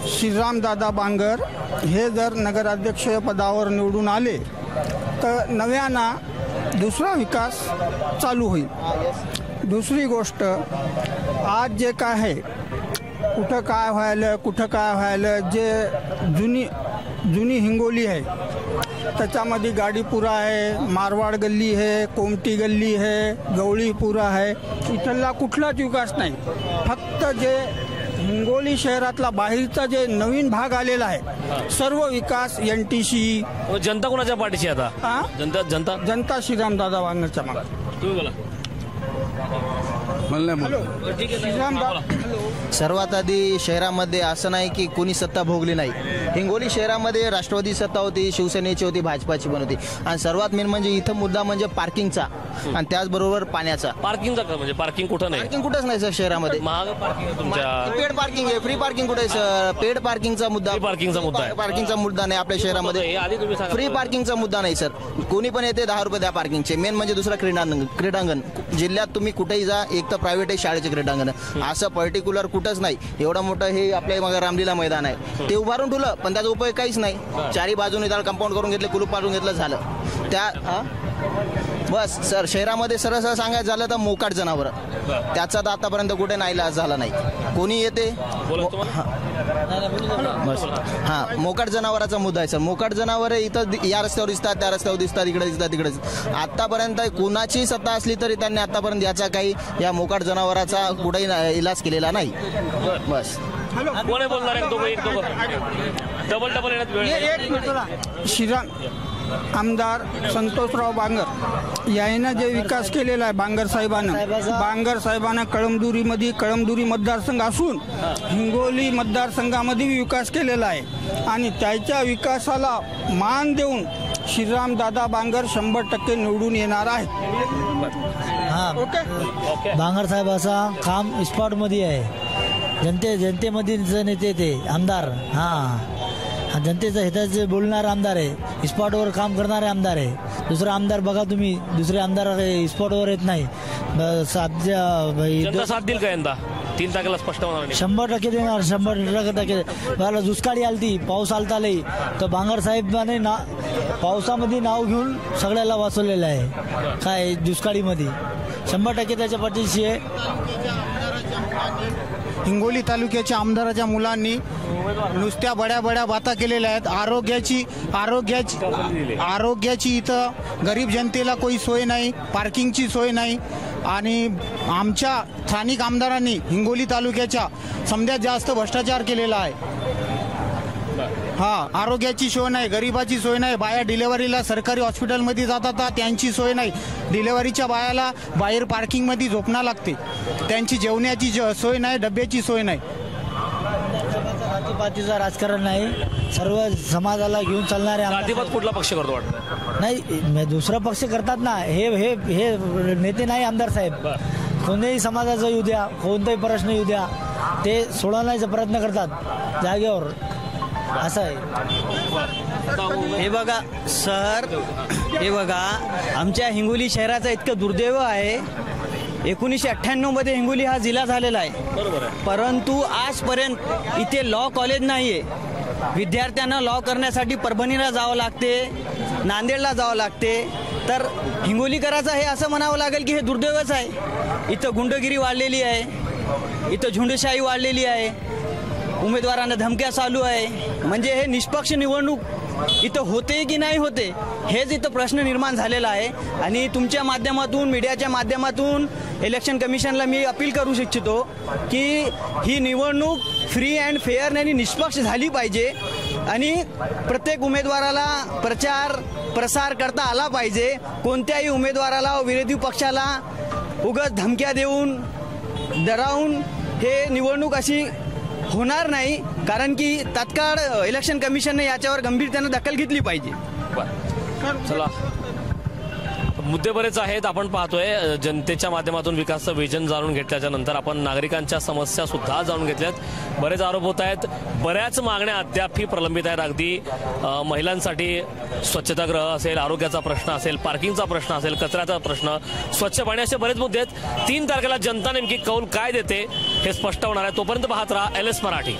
श्रीरामदादा बांगर हे जर नगराध्यक्ष पदावर निवडून आले तर नव्याना दुसरा विकास चालू होईल. दुसरी गोष्ट, आज जे काय आहे, कुठं काय व्हायलं, जे जुनी हिंगोली आहे त्याच्यामध्ये गाडीपुरा आहे, मारवाड गल्ली आहे, कोमटी गल्ली आहे, गवळीपुरा आहे. इथला कुठलाच विकास नाही. फक्त जे हिंगोली शहरातला बाहेरचा जे नवीन भाग आलेला आहे सर्व विकास NTC. जनता कोणाच्या पाठीशी आता? जनता श्रीरामदादा बांगरच्या मागे. तुम्ही बोला. सर्वात आधी शहरामध्ये असं नाही की कोणी सत्ता भोगली नाही. हिंगोली शहरामध्ये राष्ट्रवादी सत्ता होती, शिवसेनेची होती, भाजपाची पण होती. आणि सर्वात मेन म्हणजे इथं मुद्दा म्हणजे पार्किंगचा आणि त्याचबरोबर पाण्याचा. पार्किंगचा म्हणजे पार्किंग कुठं नाही? पार्किंग कुठंच नाही सर शहरामध्ये. महाग पार्किंग तुमच्या पेड पार्किंग आहे, फ्री पार्किंग कुठे आहे सर? पेड पार्किंगचा मुद्दा पार्किंगचा मुद्दा नाही आपल्या शहरामध्ये. फ्री पार्किंगचा मुद्दा नाही सर. कोणी पण येते 10 रुपये द्या पार्किंगचे. मेन म्हणजे दुसरा क्रीडांगण. जिल्ह्यात तुम्ही कुठेही जा, एक तर प्रायव्हेट आहे शाळेचे क्रीडांगण, असं पर्टिक्युलर कुठंच नाही. एवढं मोठं हे आपल्या मग रामलीला मैदान आहे, ते उभारून ठेवलं पण त्याचा उपयोग काहीच नाही. चारी बाजूने त्याला कंपाऊंड करून घेतले, कुलूप मारून घेतलं, झालं. बस सर, शहरामध्ये सरळ सांगायचं झालं तर मोकाट जनावर, त्याचा तर आतापर्यंत कुठे नाईलाज झाला नाही. कोणी येते बस. हा, मोकाट जनावराचा मुद्दा आहे सर. मोकाट जनावर इथं या रस्त्यावर दिसतात, त्या रस्त्यावर दिसतात, इकडे दिसतात, तिकडे. आतापर्यंत कुणाची सत्ता असली तरी त्यांनी आतापर्यंत याचा काही या मोकाट जनावराचा कुठेही इलाज केलेला नाही. बस. कोण आहे बोलणार आहे? डबल येण्यात वेळ. श्रीराम आमदार संतोषराव बांगर यानं जे विकास केलेला आहे बांगर साहेबांना कळमदुरी मतदारसंघ असून हिंगोली मतदारसंघामध्ये विकास केलेला आहे आणि त्याच्या विकासाला मान देऊन श्रीराम दादा बांगर 100% निवडून येणार आहेत. बांगर साहेबाचा काम स्पॉटमध्ये आहे. जनतेमध्ये नेते ते आमदार. जनतेच्या हिताचे बोलणारे आमदार आहे. स्पॉटवर काम करणारे आमदार आहे. दुसरा आमदार बघा तुम्ही, दुसरे आमदार स्पॉटवर येत नाही. जनता साथ देईल का यंदा? 3 तारखेला स्पष्ट होणार नाही. 100% देणार. 100% मला दुष्काळी आलती, पाऊस आलता लई, तर बांगर साहेबांनी पावसामध्ये नाव घेऊन सगळ्याला वाचवलेलं आहे. काय दुष्काळीमध्ये 100% त्याच्या पाठीशी आहे. हिंगोली तालुक्याच्या आमदाराच्या मुलांनी नुसत्या बड्या बाता केलेल्या आहेत. आरोग्याची इथं गरीब जनतेला कोई सोय नाही, पार्किंगची सोय नाही आणि आमच्या स्थानिक आमदारांनी हिंगोली तालुक्याच्या समजा जास्त भ्रष्टाचार केलेला आहे. आरोग्याची सोय नाही, गरिबाची सोय नाही. बाया डिलेव्हरीला सरकारी हॉस्पिटलमध्ये जातात, त्यांची सोय नाही. डिलेव्हरीच्या बायाला बाहेर पार्किंगमध्ये झोपणं लागते. त्यांची जेवण्याची सोय नाही, डब्याची सोय नाही. जातीपातीचं राजकारण नाही, सर्व समाजाला घेऊन चालणारे. जातीपात कुठला पक्ष करतो वाटतं? नाही, दुसरा पक्ष करतात ना. हे नेते नाही आमदार साहेब. कोणत्याही समाजाचा येऊ द्या, कोणताही प्रश्न येऊ द्या, ते सोडवण्याचा प्रयत्न करतात जागेवर. असं आहे. हे बघा सर, हे बघा आमच्या हिंगोली शहराचं इतकं दुर्दैव आहे. 1998 मध्ये हिंगोली हा जिल्हा झालेला आहे, परंतु आजपर्यंत इथे लॉ कॉलेज नाही आहे. विद्यार्थ्यांना लॉ करण्यासाठी परभणीला जावं लागते, नांदेडला जावं लागते. तर हिंगोलीकरांचं हे असं म्हणावं लागेल की हे दुर्दैवच आहे. इथं गुंडगिरी वाढलेली आहे, इथं झुंडशाही वाढलेली आहे, उमेदवारांना धमक्या चालू आहे. म्हणजे हे निष्पक्ष निवडणूक इथं होते की नाही होते, हेच इथं प्रश्न निर्माण झालेला आहे. आणि तुमच्या माध्यमातून, मीडियाच्या माध्यमातून इलेक्शन कमिशनला मी अपील करू इच्छितो की ही निवडणूक फ्री अँड फेअर आणि निष्पक्ष झाली पाहिजे आणि प्रत्येक उमेदवाराला प्रसार करता आला पाहिजे. कोणत्याही उमेदवाराला विरोधी पक्षाला उगाच धमक्या देऊन, डरावून हे निवडणूक अशी होणार नाही. कारण की तात्काळ इलेक्शन कमिशनने याच्यावर गंभीरतेने दखल घेतली पाहिजे. चला, मुद्दे बरेच आहेत. आपण पाहतोय जनतेच्या माध्यमातून विकासाचं विजन जाणून घेतल्याच्या नंतर आपण नागरिकांच्या समस्या सुद्धा जाणून घेतल्यात. बरेच आरोप होत आहेत, बऱ्याच मागण्या अद्यापही प्रलंबित आहेत. अगदी महिलांसाठी स्वच्छतागृह असेल, आरोग्याचा प्रश्न असेल, पार्किंगचा प्रश्न असेल, कचऱ्याचा प्रश्न, स्वच्छ पाणी, असे बरेच मुद्दे आहेत. 3 तारखेला जनता नेमकी कौल काय देते हे स्पष्ट होणार आहे. तोपर्यंत पाहत राहा LS मराठी.